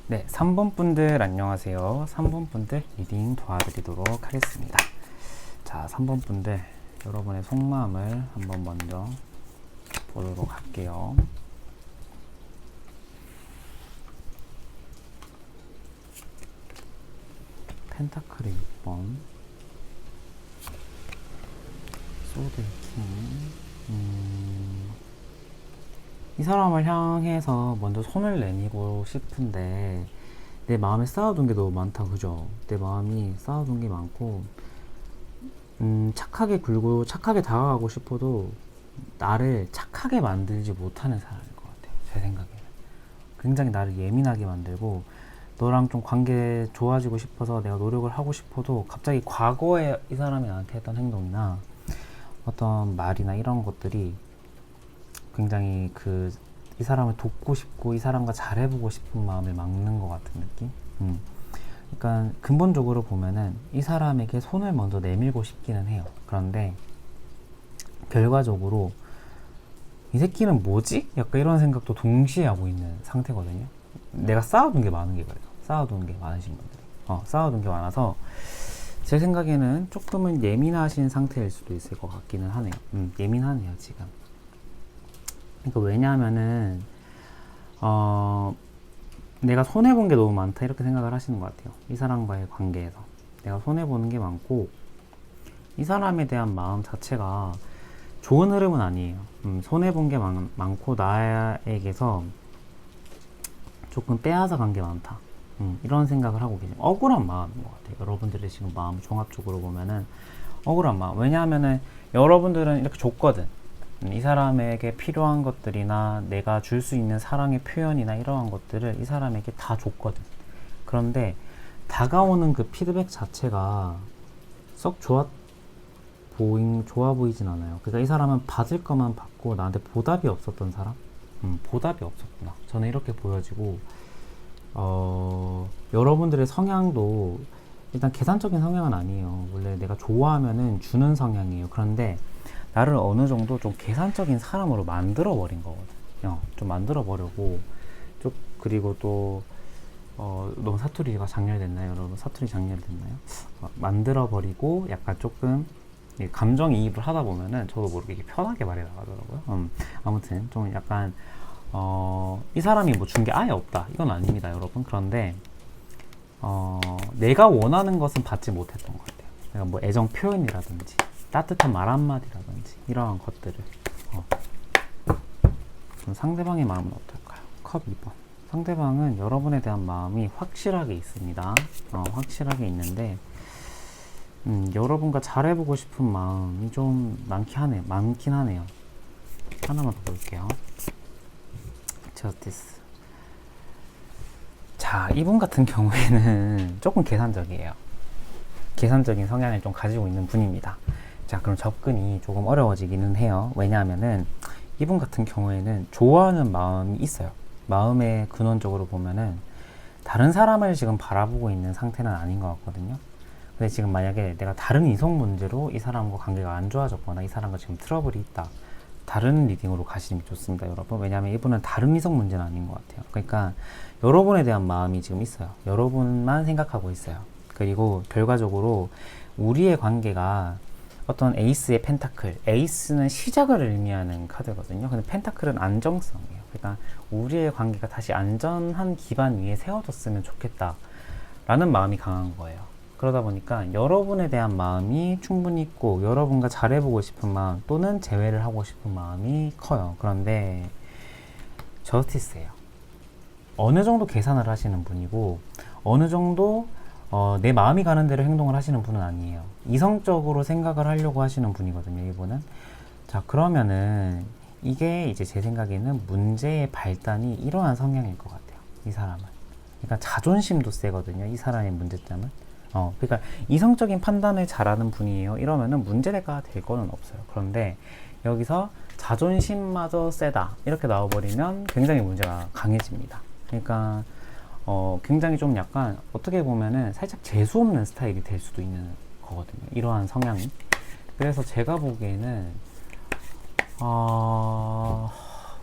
네, 3번 분들 안녕하세요. 3번 분들 리딩 도와드리도록 하겠습니다. 자, 3번 분들 여러분의 속마음을 한번 먼저 보도록 할게요. 펜타클의 6번, 소드의 킹. 이 사람을 향해서 먼저 손을 내밀고 싶은데 내 마음에 쌓아둔 게 너무 많다, 그죠? 내 마음이 쌓아둔 게 많고, 착하게 굴고 착하게 다가가고 싶어도 나를 착하게 만들지 못하는 사람일 것 같아요, 제 생각에는. 굉장히 나를 예민하게 만들고, 너랑 좀 관계 좋아지고 싶어서 내가 노력을 하고 싶어도 갑자기 과거에 이 사람이 나한테 했던 행동이나 어떤 말이나 이런 것들이 굉장히 이 사람을 돕고 싶고 이 사람과 잘해보고 싶은 마음을 막는 것 같은 느낌? 그러니까 근본적으로 보면은 이 사람에게 손을 먼저 내밀고 싶기는 해요. 그런데 결과적으로 이 새끼는 뭐지? 약간 이런 생각도 동시에 하고 있는 상태거든요. 내가 쌓아둔 게 많은 게 그래요. 쌓아둔 게 많으신 분들이. 쌓아둔 게 많아서 제 생각에는 조금은 예민하신 상태일 수도 있을 것 같기는 하네요. 예민하네요, 지금. 그러니까 왜냐하면은 내가 손해본 게 너무 많다 이렇게 생각을 하시는 것 같아요. 이 사람과의 관계에서 내가 손해보는 게 많고, 이 사람에 대한 마음 자체가 좋은 흐름은 아니에요. 손해본 게 많고 나에게서 조금 빼앗아 간 게 많다, 이런 생각을 하고 계세요. 억울한 마음인 것 같아요. 여러분들의 지금 마음 종합적으로 보면은 억울한 마음. 왜냐하면은 여러분들은 이렇게 줬거든. 이 사람에게 필요한 것들이나 내가 줄 수 있는 사랑의 표현이나 이러한 것들을 이 사람에게 다 줬거든. 그런데 다가오는 그 피드백 자체가 썩 좋아 보이진 않아요. 그러니까 이 사람은 받을 것만 받고 나한테 보답이 없었던 사람? 보답이 없었구나. 저는 이렇게 보여지고, 여러분들의 성향도 일단 계산적인 성향은 아니에요. 원래 내가 좋아하면은 주는 성향이에요. 그런데 나를 어느 정도 좀 계산적인 사람으로 만들어 버린 거거든요. 좀 만들어 버리고, 그리고 또 너무 사투리가 장렬됐나요, 여러분? 사투리 장렬됐나요? 만들어 버리고 약간 조금 감정이입을 하다 보면은 저도 모르게 편하게 말이 나가더라고요. 아무튼 좀 약간 이 사람이 뭐 준 게 아예 없다, 이건 아닙니다, 여러분. 그런데 내가 원하는 것은 받지 못했던 것 같아요. 그러니까 뭐 애정 표현이라든지 따뜻한 말 한마디라든지 이러한 것들을. 그럼 상대방의 마음은 어떨까요? 컵 2번. 상대방은 여러분에 대한 마음이 확실하게 있습니다. 확실하게 있는데 여러분과 잘해보고 싶은 마음이 좀 많긴 하네요. 하나만 더 볼게요. 저스티스. 자, 이분 같은 경우에는 조금 계산적이에요. 계산적인 성향을 좀 가지고 있는 분입니다. 자, 그럼 접근이 조금 어려워지기는 해요. 왜냐하면은 이분 같은 경우에는 좋아하는 마음이 있어요. 마음의 근원적으로 보면은 다른 사람을 지금 바라보고 있는 상태는 아닌 것 같거든요. 근데 지금 만약에 내가 다른 이성 문제로 이 사람과 관계가 안 좋아졌거나 이 사람과 지금 트러블이 있다, 다른 리딩으로 가시면 좋습니다, 여러분. 왜냐하면 이분은 다른 이성 문제는 아닌 것 같아요. 그러니까 여러분에 대한 마음이 지금 있어요. 여러분만 생각하고 있어요. 그리고 결과적으로 우리의 관계가 어떤 에이스의 펜타클, 에이스는 시작을 의미하는 카드거든요. 근데 펜타클은 안정성이에요. 그러니까 우리의 관계가 다시 안전한 기반 위에 세워졌으면 좋겠다 라는 마음이 강한 거예요. 그러다 보니까 여러분에 대한 마음이 충분히 있고 여러분과 잘해보고 싶은 마음 또는 재회를 하고 싶은 마음이 커요. 그런데 저스티스예요. 어느 정도 계산을 하시는 분이고 어느 정도 내 마음이 가는 대로 행동을 하시는 분은 아니에요. 이성적으로 생각을 하려고 하시는 분이거든요, 이분은. 자, 그러면은 이게 이제 제 생각에는 문제의 발단이 이러한 성향일 것 같아요, 이 사람은. 그러니까 자존심도 세거든요, 이 사람의 문제점은. 그러니까 이성적인 판단을 잘하는 분이에요. 이러면은 문제가 될 거는 없어요. 그런데 여기서 자존심마저 세다 이렇게 나와버리면 굉장히 문제가 강해집니다. 그러니까 굉장히 좀 약간 어떻게 보면은 살짝 재수 없는 스타일이 될 수도 있는 거거든요, 이러한 성향이. 그래서 제가 보기에는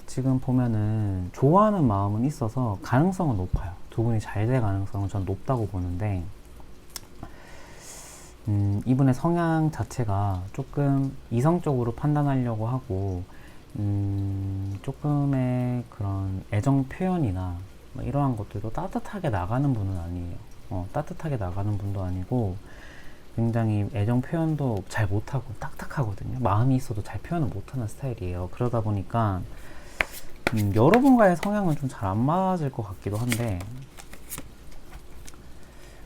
지금 보면은 좋아하는 마음은 있어서 가능성은 높아요. 두 분이 잘 될 가능성은 전 높다고 보는데 이분의 성향 자체가 조금 이성적으로 판단하려고 하고 조금의 그런 애정 표현이나 뭐 이러한 것들도 따뜻하게 나가는 분은 아니에요. 따뜻하게 나가는 분도 아니고 굉장히 애정 표현도 잘 못하고 딱딱하거든요. 마음이 있어도 잘 표현을 못하는 스타일이에요. 그러다 보니까 여러분과의 성향은 좀 잘 안 맞을 것 같기도 한데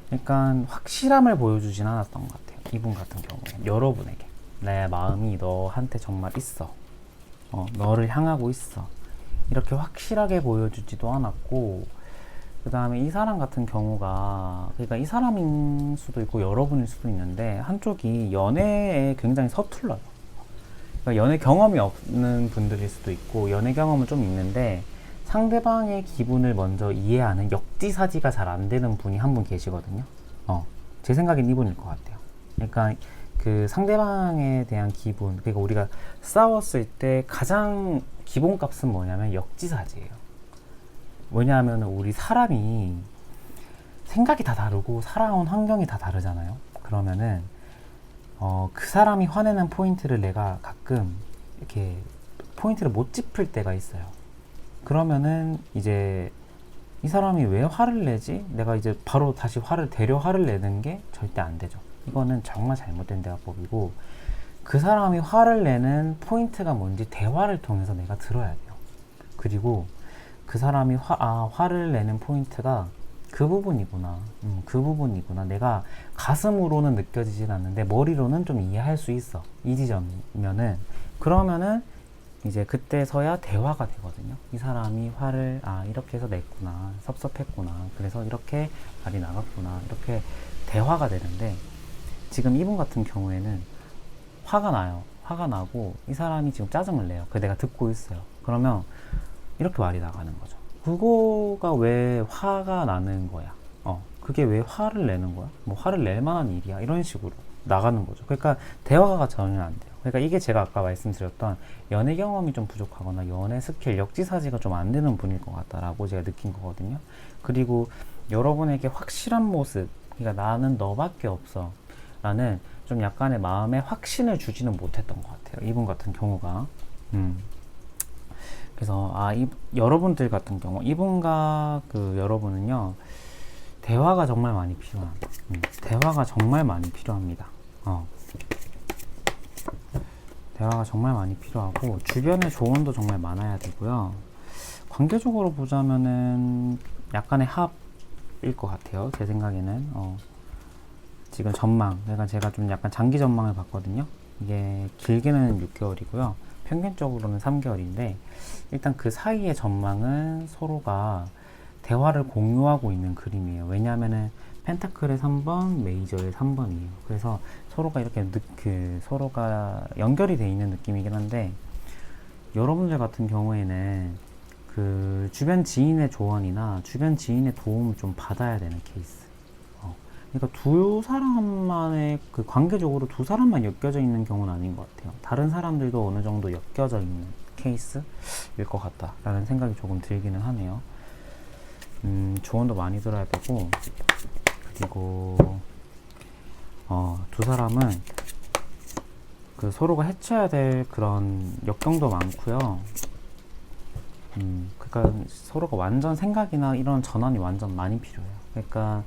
그러니까 확실함을 보여주진 않았던 것 같아요, 이분 같은 경우에. 여러분에게 내 마음이 너한테 정말 있어, 너를 향하고 있어, 이렇게 확실하게 보여주지도 않았고, 그 다음에 이 사람 같은 경우가, 그러니까 이 사람일 수도 있고 여러분일 수도 있는데 한쪽이 연애에 굉장히 서툴러요. 그러니까 연애 경험이 없는 분들일 수도 있고 연애 경험은 좀 있는데 상대방의 기분을 먼저 이해하는 역지사지가 잘 안 되는 분이 한 분 계시거든요. 제 생각엔 이분일 것 같아요. 그러니까 그 상대방에 대한 기분, 그러니까 우리가 싸웠을 때 가장 기본값은 뭐냐면 역지사지예요. 왜냐하면 우리 사람이 생각이 다 다르고 살아온 환경이 다 다르잖아요. 그러면은 그 사람이 화내는 포인트를 내가 가끔 이렇게 포인트를 못 짚을 때가 있어요. 그러면은 이제 이 사람이 왜 화를 내지? 내가 이제 바로 다시 화를 내는 게 절대 안 되죠. 이거는 정말 잘못된 대화법이고, 그 사람이 화를 내는 포인트가 뭔지 대화를 통해서 내가 들어야 돼요. 그리고 그 사람이 화를 내는 포인트가 그 부분이구나, 그 부분이구나. 내가 가슴으로는 느껴지진 않는데 머리로는 좀 이해할 수 있어, 이 지점이면은, 그러면은 이제 그때서야 대화가 되거든요. 이 사람이 화를 이렇게 해서 냈구나, 섭섭했구나, 그래서 이렇게 말이 나갔구나, 이렇게 대화가 되는데, 지금 이분 같은 경우에는 화가 나요. 화가 나고 이 사람이 지금 짜증을 내요. 그 내가 듣고 있어요. 그러면 이렇게 말이 나가는 거죠. 그거가 왜 화가 나는 거야? 그게 왜 화를 내는 거야? 뭐 화를 낼 만한 일이야? 이런 식으로 나가는 거죠. 그러니까 대화가 전혀 안 돼요. 그러니까 이게 제가 아까 말씀드렸던 연애 경험이 좀 부족하거나 연애 스킬, 역지사지가 좀 안 되는 분일 것 같다라고 제가 느낀 거거든요. 그리고 여러분에게 확실한 모습, 그러니까 나는 너밖에 없어 라는 좀 약간의 마음의 확신을 주지는 못했던 것 같아요, 이분 같은 경우가. 그래서 여러분들 같은 경우, 이분과 그 여러분은요, 대화가 정말 많이 대화가 정말 많이 필요합니다. 대화가 정말 많이 필요하고 주변에 조언도 정말 많아야 되고요. 관계적으로 보자면은 약간의 합일 것 같아요, 제 생각에는. 지금 전망, 제가 좀 약간 장기 전망을 봤거든요. 이게 길게는 6개월이고요. 평균적으로는 3개월인데 일단 그 사이의 전망은 서로가 대화를 공유하고 있는 그림이에요. 왜냐하면은 펜타클의 3번, 메이저의 3번이에요. 그래서 서로가 이렇게 서로가 연결이 돼 있는 느낌이긴 한데 여러분들 같은 경우에는 그 주변 지인의 조언이나 주변 지인의 도움을 좀 받아야 되는 케이스. 그러니까 두 사람만의 그 관계적으로 두 사람만 엮여져 있는 경우는 아닌 것 같아요. 다른 사람들도 어느 정도 엮여져 있는 케이스일 것 같다라는 생각이 조금 들기는 하네요. 조언도 많이 들어야 되고, 그리고 두 사람은 그 서로가 해쳐야 될 그런 역경도 많고요. 그러니까 서로가 완전 생각이나 이런 전환이 완전 많이 필요해요. 그러니까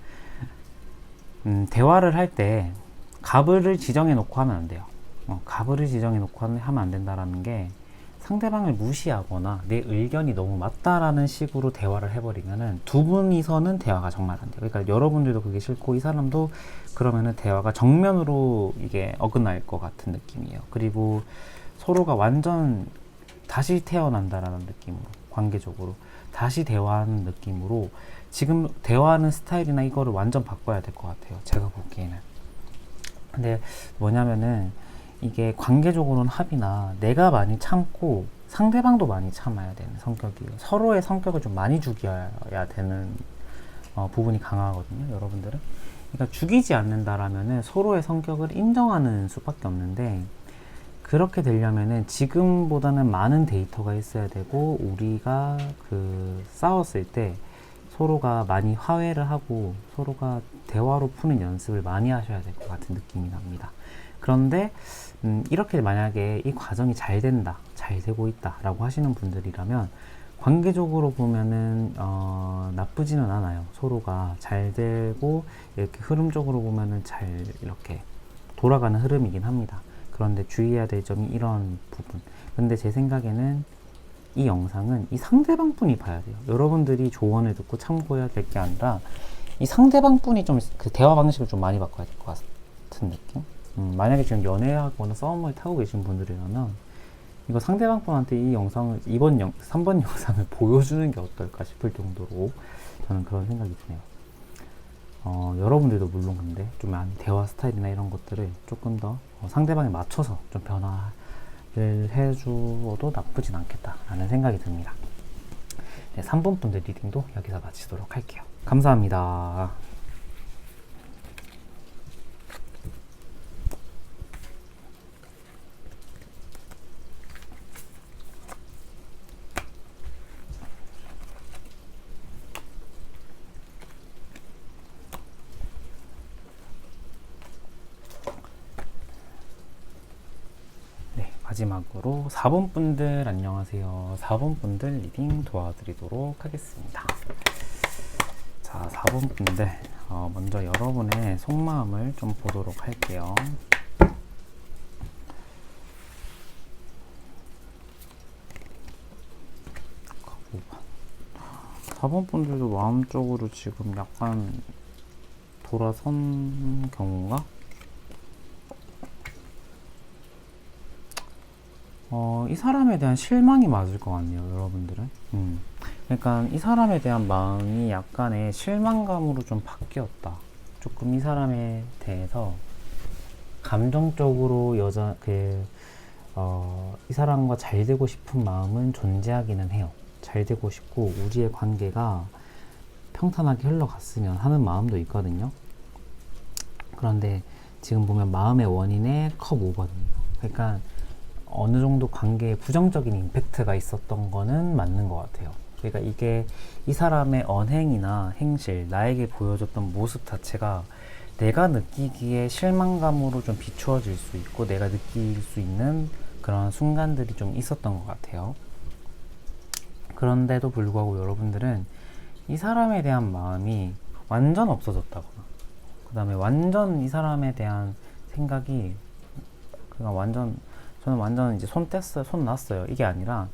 대화를 할 때 갑을 지정해 놓고 하면 안 돼요. 갑을 지정해 놓고 하면 안 된다라는 게, 상대방을 무시하거나 내 의견이 너무 맞다라는 식으로 대화를 해버리면은 두 분이서는 대화가 정말 안 돼요. 그러니까 여러분들도 그게 싫고 이 사람도 그러면은 대화가 정면으로 이게 어긋날 것 같은 느낌이에요. 그리고 서로가 완전 다시 태어난다라는 느낌으로, 관계적으로 다시 대화하는 느낌으로 지금 대화하는 스타일이나 이거를 완전 바꿔야 될 것 같아요. 제가 보기에는. 근데 뭐냐면은 이게 관계적으로는 합이나 내가 많이 참고 상대방도 많이 참아야 되는 성격이에요. 서로의 성격을 좀 많이 죽여야 되는 부분이 강하거든요, 여러분들은. 그러니까 죽이지 않는다라면은 서로의 성격을 인정하는 수밖에 없는데, 그렇게 되려면은 지금보다는 많은 데이터가 있어야 되고, 우리가 그 싸웠을 때 서로가 많이 화해를 하고 서로가 대화로 푸는 연습을 많이 하셔야 될 것 같은 느낌이 납니다. 그런데 이렇게 만약에 이 과정이 잘 된다, 잘 되고 있다 라고 하시는 분들이라면 관계적으로 보면은 나쁘지는 않아요. 서로가 잘 되고 이렇게 흐름적으로 보면은 잘 이렇게 돌아가는 흐름이긴 합니다. 그런데 주의해야 될 점이 이런 부분. 근데 제 생각에는 이 영상은 이 상대방 분이 봐야 돼요. 여러분들이 조언을 듣고 참고해야 될 게 아니라 이 상대방 분이 좀 그 대화 방식을 좀 많이 바꿔야 될 것 같은 느낌? 만약에 지금 연애하거나 싸움을 타고 계신 분들이라면 이거 상대방 분한테 이 영상을 3번 영상을 보여주는 게 어떨까 싶을 정도로 저는 그런 생각이 드네요. 여러분들도 물론 근데 좀 대화 스타일이나 이런 것들을 조금 더 상대방에 맞춰서 좀 변화를 해주어도 나쁘진 않겠다라는 생각이 듭니다. 네, 3번 분들 리딩도 여기서 마치도록 할게요. 감사합니다. 마지막으로 4번 분들 안녕하세요. 4번 분들 리딩 도와드리도록 하겠습니다. 자, 4번 분들 먼저 여러분의 속마음을 좀 보도록 할게요. 4번 분들도 마음적으로 지금 약간 돌아선 경우인가? 이 사람에 대한 실망이 맞을 것 같네요, 여러분들은. 그러니까 이 사람에 대한 마음이 약간의 실망감으로 좀 바뀌었다. 조금 이 사람에 대해서 감정적으로 이 사람과 잘 되고 싶은 마음은 존재하기는 해요. 잘 되고 싶고 우리의 관계가 평탄하게 흘러갔으면 하는 마음도 있거든요. 그런데 지금 보면 마음의 원인에 컵 5거든요. 그러니까 어느 정도 관계에 부정적인 임팩트가 있었던 거는 맞는 것 같아요. 그러니까 이게 이 사람의 언행이나 행실, 나에게 보여줬던 모습 자체가 내가 느끼기에 실망감으로 좀 비추어질 수 있고 내가 느낄 수 있는 그런 순간들이 좀 있었던 것 같아요. 그런데도 불구하고 여러분들은 이 사람에 대한 마음이 완전 없어졌다거나 그 다음에 완전 이 사람에 대한 생각이 저는 완전 이제 손 놨어요 이게 아니라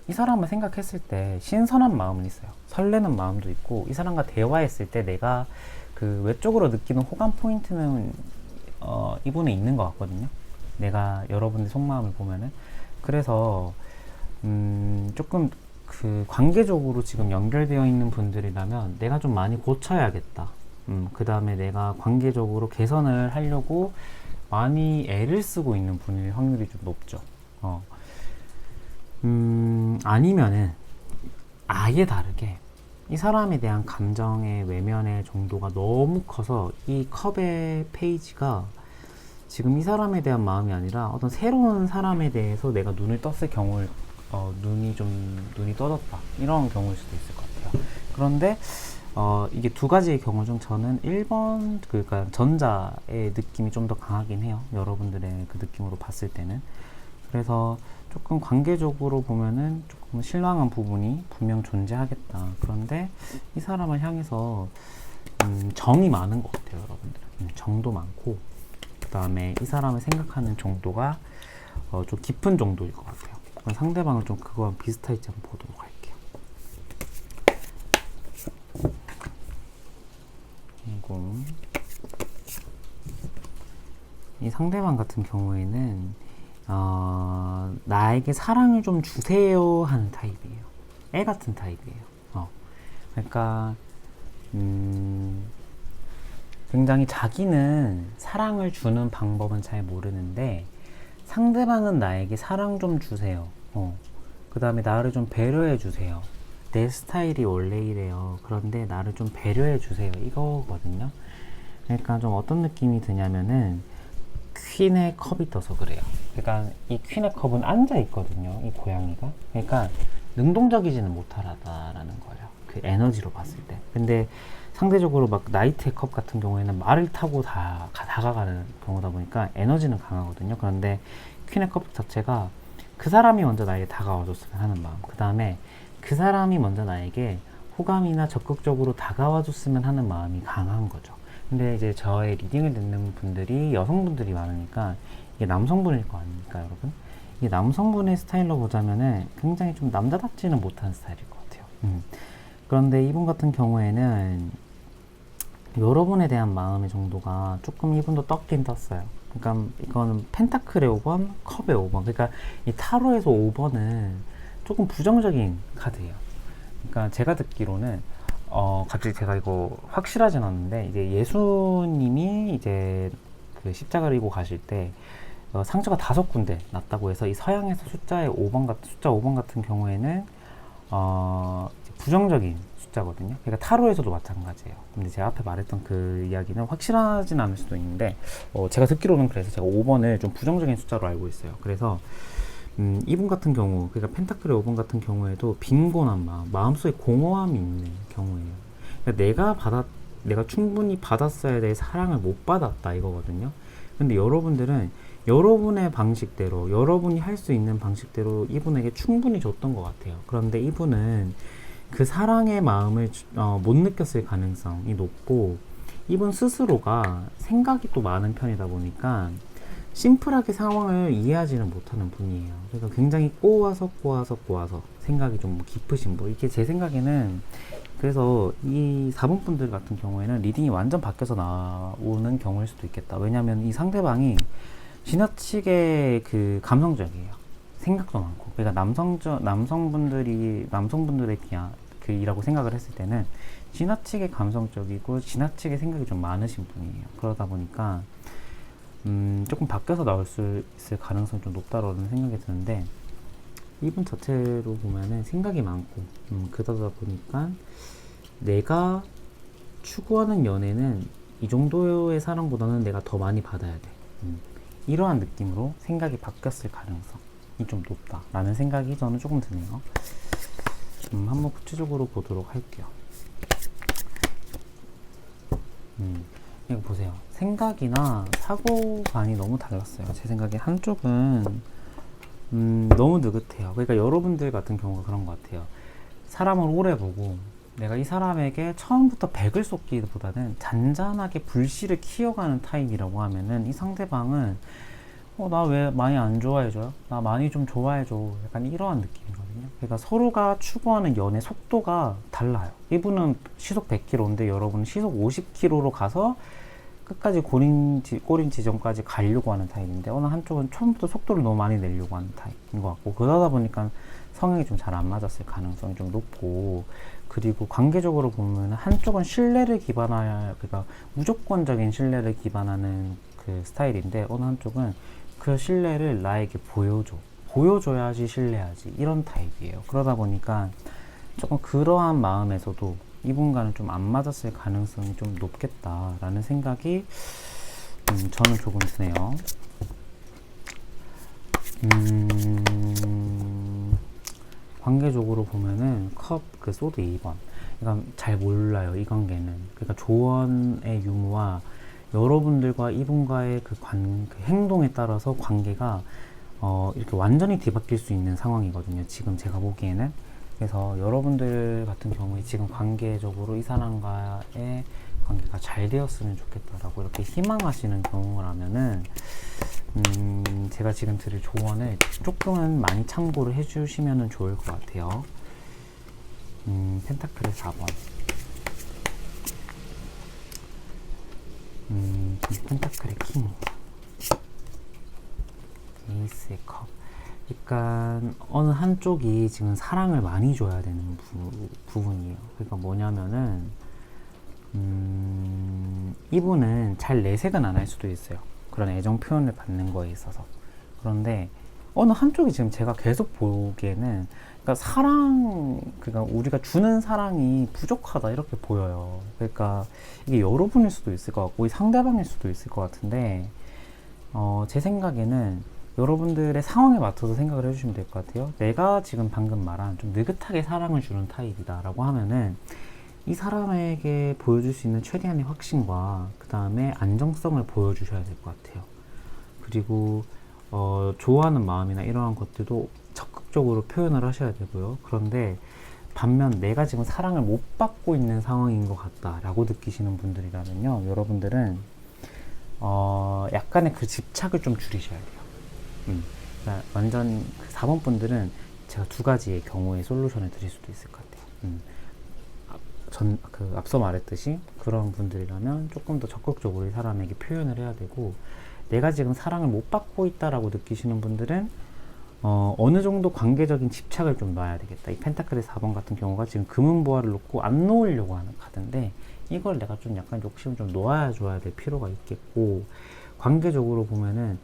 이 사람을 생각했을 때 신선한 마음은 있어요. 설레는 마음도 있고 이 사람과 대화했을 때 내가 그 외적으로 느끼는 호감 포인트는 이분에 있는 것 같거든요. 내가 여러분의 속마음을 보면은. 그래서 조금 그 관계적으로 지금 연결되어 있는 분들이라면 내가 좀 많이 고쳐야겠다. 그 다음에 내가 관계적으로 개선을 하려고 많이 애를 쓰고 있는 분일 확률이 좀 높죠. 아니면은 아예 다르게 이 사람에 대한 감정의 외면의 정도가 너무 커서 이 컵의 페이지가 지금 이 사람에 대한 마음이 아니라 어떤 새로운 사람에 대해서 내가 눈을 떴을 경우를 눈이 떠졌다 이런 경우일 수도 있을 것 같아요. 그런데 이게 두 가지의 경우 중 저는 1번 그러니까 전자의 느낌이 좀 더 강하긴 해요. 여러분들의 그 느낌으로 봤을 때는. 그래서 조금 관계적으로 보면은 조금 실망한 부분이 분명 존재하겠다. 그런데 이 사람을 향해서 정이 많은 것 같아요, 여러분들. 정도 많고, 그 다음에 이 사람을 생각하는 정도가 좀 깊은 정도일 것 같아요. 그럼 상대방은 좀 그거랑 비슷할지 한번 보도록 할게요. 그리고 이 상대방 같은 경우에는 나에게 사랑을 좀 주세요 하는 타입이에요. 애 같은 타입이에요. 그러니까 굉장히 자기는 사랑을 주는 방법은 잘 모르는데 상대방은 나에게 사랑 좀 주세요. 그 다음에 나를 좀 배려해 주세요. 내 스타일이 원래 이래요. 그런데 나를 좀 배려해 주세요. 이거거든요. 그러니까 좀 어떤 느낌이 드냐면은 퀸의 컵이 떠서 그래요. 그러니까 이 퀸의 컵은 앉아 있거든요. 이 고양이가. 그러니까 능동적이지는 못하다라는 거예요. 그 에너지로 봤을 때. 근데 상대적으로 막 나이트의 컵 같은 경우에는 말을 타고 다가가는 경우다 보니까 에너지는 강하거든요. 그런데 퀸의 컵 자체가 그 사람이 먼저 나에게 다가와줬으면 하는 마음. 그 다음에 그 사람이 먼저 나에게 호감이나 적극적으로 다가와줬으면 하는 마음이 강한 거죠. 근데 이제 저의 리딩을 듣는 분들이 여성분들이 많으니까 이게 남성분일 거 아닙니까, 여러분? 이게 남성분의 스타일로 보자면은 굉장히 좀 남자답지는 못한 스타일일 것 같아요. 그런데 이분 같은 경우에는 여러분에 대한 마음의 정도가 조금 이분도 떴긴 떴어요. 그러니까 이거는 펜타클의 5번, 컵의 5번. 그러니까 이 타로에서 5번은 조금 부정적인 카드예요. 그러니까 제가 듣기로는 갑자기 제가 이거 확실하진 않는데 이제 예수님이 이제 그 십자가를 지고 가실 때 상처가 5군데 났다고 해서 이 서양에서 숫자 5번 같은 경우에는 부정적인 숫자거든요. 그러니까 타로에서도 마찬가지예요. 근데 제가 앞에 말했던 그 이야기는 확실하진 않을 수도 있는데 제가 듣기로는 그래서 제가 5번을 좀 부정적인 숫자로 알고 있어요. 그래서 이분 같은 경우, 그러니까 펜타클의 5번 같은 경우에도 빈곤한 마음속에 공허함이 있는 경우예요. 그러니까 내가 충분히 받았어야 될 사랑을 못 받았다 이거거든요. 근데 여러분들은 여러분의 방식대로, 여러분이 할 수 있는 방식대로 이분에게 충분히 줬던 것 같아요. 그런데 이분은 그 사랑의 마음을 못 느꼈을 가능성이 높고, 이분 스스로가 생각이 또 많은 편이다 보니까 심플하게 상황을 이해하지는 못하는 분이에요. 그러니까 굉장히 꼬아서 생각이 좀 깊으신 분. 이게 제 생각에는 그래서 이 4번 분들 같은 경우에는 리딩이 완전 바뀌어서 나오는 경우일 수도 있겠다. 왜냐하면 이 상대방이 지나치게 그 감성적이에요. 생각도 많고. 그러니까 남성분들의 이라고 생각을 했을 때는 지나치게 감성적이고 지나치게 생각이 좀 많으신 분이에요. 그러다 보니까 조금 바뀌어서 나올 수 있을 가능성이 좀 높다라는 생각이 드는데, 이분 자체로 보면은 생각이 많고 그러다 보니까 내가 추구하는 연애는 이 정도의 사랑보다는 내가 더 많이 받아야 돼. 이러한 느낌으로 생각이 바뀌었을 가능성이 좀 높다라는 생각이 저는 조금 드네요. 한번 구체적으로 보도록 할게요. 이거 보세요. 생각이나 사고관이 너무 달랐어요. 제 생각에 한쪽은 너무 느긋해요. 그러니까 여러분들 같은 경우가 그런 것 같아요. 사람을 오래 보고 내가 이 사람에게 처음부터 100을 쏟기보다는 잔잔하게 불씨를 키워가는 타입이라고 하면은 이 상대방은 나 왜 많이 안 좋아해줘요? 나 많이 좀 좋아해줘. 약간 이러한 느낌이거든요. 그러니까 서로가 추구하는 연애 속도가 달라요. 이분은 시속 100km인데 여러분은 시속 50km로 가서 끝까지 꼬린 지점까지 가려고 하는 타입인데, 어느 한쪽은 처음부터 속도를 너무 많이 내려고 하는 타입인 것 같고, 그러다 보니까 성향이 좀 잘 안 맞았을 가능성이 좀 높고, 그리고 관계적으로 보면 한쪽은 그러니까 무조건적인 신뢰를 기반하는 그 스타일인데, 어느 한쪽은 그 신뢰를 나에게 보여줘, 보여줘야지 신뢰하지 이런 타입이에요. 그러다 보니까 조금 그러한 마음에서도 이분과는 좀 안 맞았을 가능성이 좀 높겠다라는 생각이 저는 조금 드네요. 관계적으로 보면은 컵 그 소드 2번. 그러니까 잘 몰라요, 이 관계는. 그러니까 조언의 유무와 여러분들과 이분과의 그 행동에 따라서 관계가 이렇게 완전히 뒤바뀔 수 있는 상황이거든요. 지금 제가 보기에는. 그래서 여러분들 같은 경우에 지금 관계적으로 이 사람과의 관계가 잘 되었으면 좋겠다라고 이렇게 희망하시는 경우라면은 제가 지금 드릴 조언을 조금은 많이 참고를 해주시면 좋을 것 같아요. 펜타클의 4번. 펜타클의 킹. 에이스의 컵. 그러니까 어느 한쪽이 지금 사랑을 많이 줘야 되는 부분이에요. 그러니까 뭐냐면은 이분은 잘 내색은 안 할 수도 있어요. 그런 애정 표현을 받는 거에 있어서. 그런데 어느 한쪽이 지금 제가 계속 보기에는 그러니까 우리가 주는 사랑이 부족하다 이렇게 보여요. 그러니까 이게 여러분일 수도 있을 것 같고 상대방일 수도 있을 것 같은데 제 생각에는 여러분들의 상황에 맞춰서 생각을 해주시면 될 것 같아요. 내가 지금 방금 말한 좀 느긋하게 사랑을 주는 타입이다 라고 하면은 이 사람에게 보여줄 수 있는 최대한의 확신과 그 다음에 안정성을 보여주셔야 될 것 같아요. 그리고 좋아하는 마음이나 이러한 것들도 적극적으로 표현을 하셔야 되고요. 그런데 반면 내가 지금 사랑을 못 받고 있는 상황인 것 같다라고 느끼시는 분들이라면요, 여러분들은 약간의 그 집착을 좀 줄이셔야 돼요. 그러니까 완전 그 4번 분들은 제가 두 가지의 경우의 솔루션을 드릴 수도 있을 것 같아요. 앞서 말했듯이 그런 분들이라면 조금 더 적극적으로 이 사람에게 표현을 해야 되고, 내가 지금 사랑을 못 받고 있다라고 느끼시는 분들은 어느 정도 관계적인 집착을 좀 놔야 되겠다. 이 펜타클의 4번 같은 경우가 지금 금은보화를 놓고 안 놓으려고 하는 카드인데, 이걸 내가 좀 약간 욕심을 좀 놓아줘야 될 필요가 있겠고, 관계적으로 보면은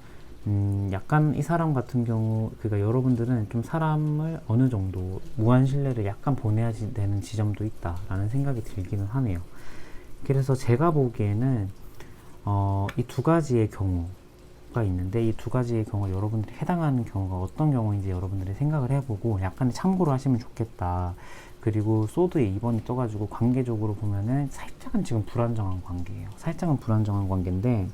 약간 이 사람 같은 경우, 그러니까 여러분들은 좀 사람을 어느 정도 무한 신뢰를 약간 보내야 되는 지점도 있다라는 생각이 들기는 하네요. 그래서 제가 보기에는 이 두 가지의 경우가 있는데, 이 두 가지의 경우가 여러분들이 해당하는 경우가 어떤 경우인지 여러분들이 생각을 해보고 약간의 참고를 하시면 좋겠다. 그리고 소드에 2번이 떠가지고 관계적으로 보면은 살짝은 지금 불안정한 관계예요. 살짝은 불안정한 관계인데,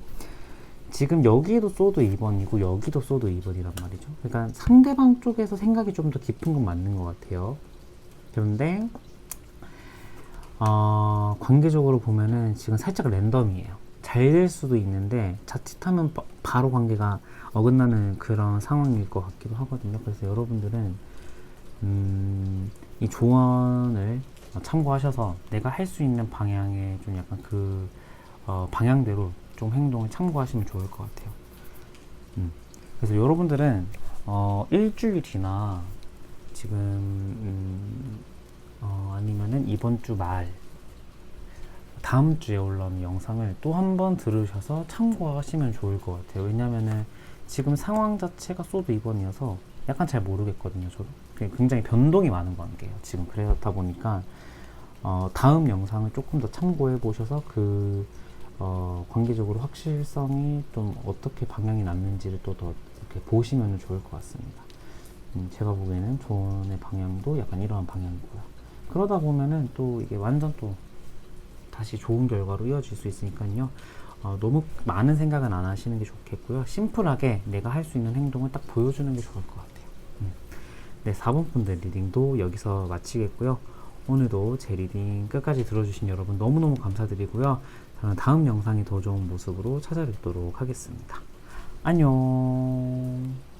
지금 여기에도 소드 2번이고 여기도 소드 2번이란 말이죠. 그러니까 상대방 쪽에서 생각이 좀 더 깊은 건 맞는 것 같아요. 그런데 관계적으로 보면은 지금 살짝 랜덤이에요. 잘 될 수도 있는데 자칫하면 바로 관계가 어긋나는 그런 상황일 것 같기도 하거든요. 그래서 여러분들은 이 조언을 참고하셔서 내가 할 수 있는 방향에 좀 약간 그 방향대로 좀 행동을 참고하시면 좋을 것 같아요. 그래서 여러분들은 일주일 뒤나 지금 아니면은 이번 주 말, 다음 주에 올라오는 영상을 또 한 번 들으셔서 참고하시면 좋을 것 같아요. 왜냐면은 지금 상황 자체가 소드 2번이어서 약간 잘 모르겠거든요. 저도 굉장히 변동이 많은 관계예요. 지금 그렇다 보니까 다음 영상을 조금 더 참고해 보셔서 관계적으로 확실성이 좀 어떻게 방향이 났는지를 또 더 이렇게 보시면 좋을 것 같습니다. 제가 보기에는 조언의 방향도 약간 이러한 방향이고요. 그러다 보면은 또 이게 완전 또 다시 좋은 결과로 이어질 수 있으니까요. 너무 많은 생각은 안 하시는 게 좋겠고요. 심플하게 내가 할 수 있는 행동을 딱 보여주는 게 좋을 것 같아요. 네, 4번 분들 리딩도 여기서 마치겠고요. 오늘도 제 리딩 끝까지 들어주신 여러분 너무너무 감사드리고요. 저는 다음 영상이 더 좋은 모습으로 찾아뵙도록 하겠습니다. 안녕.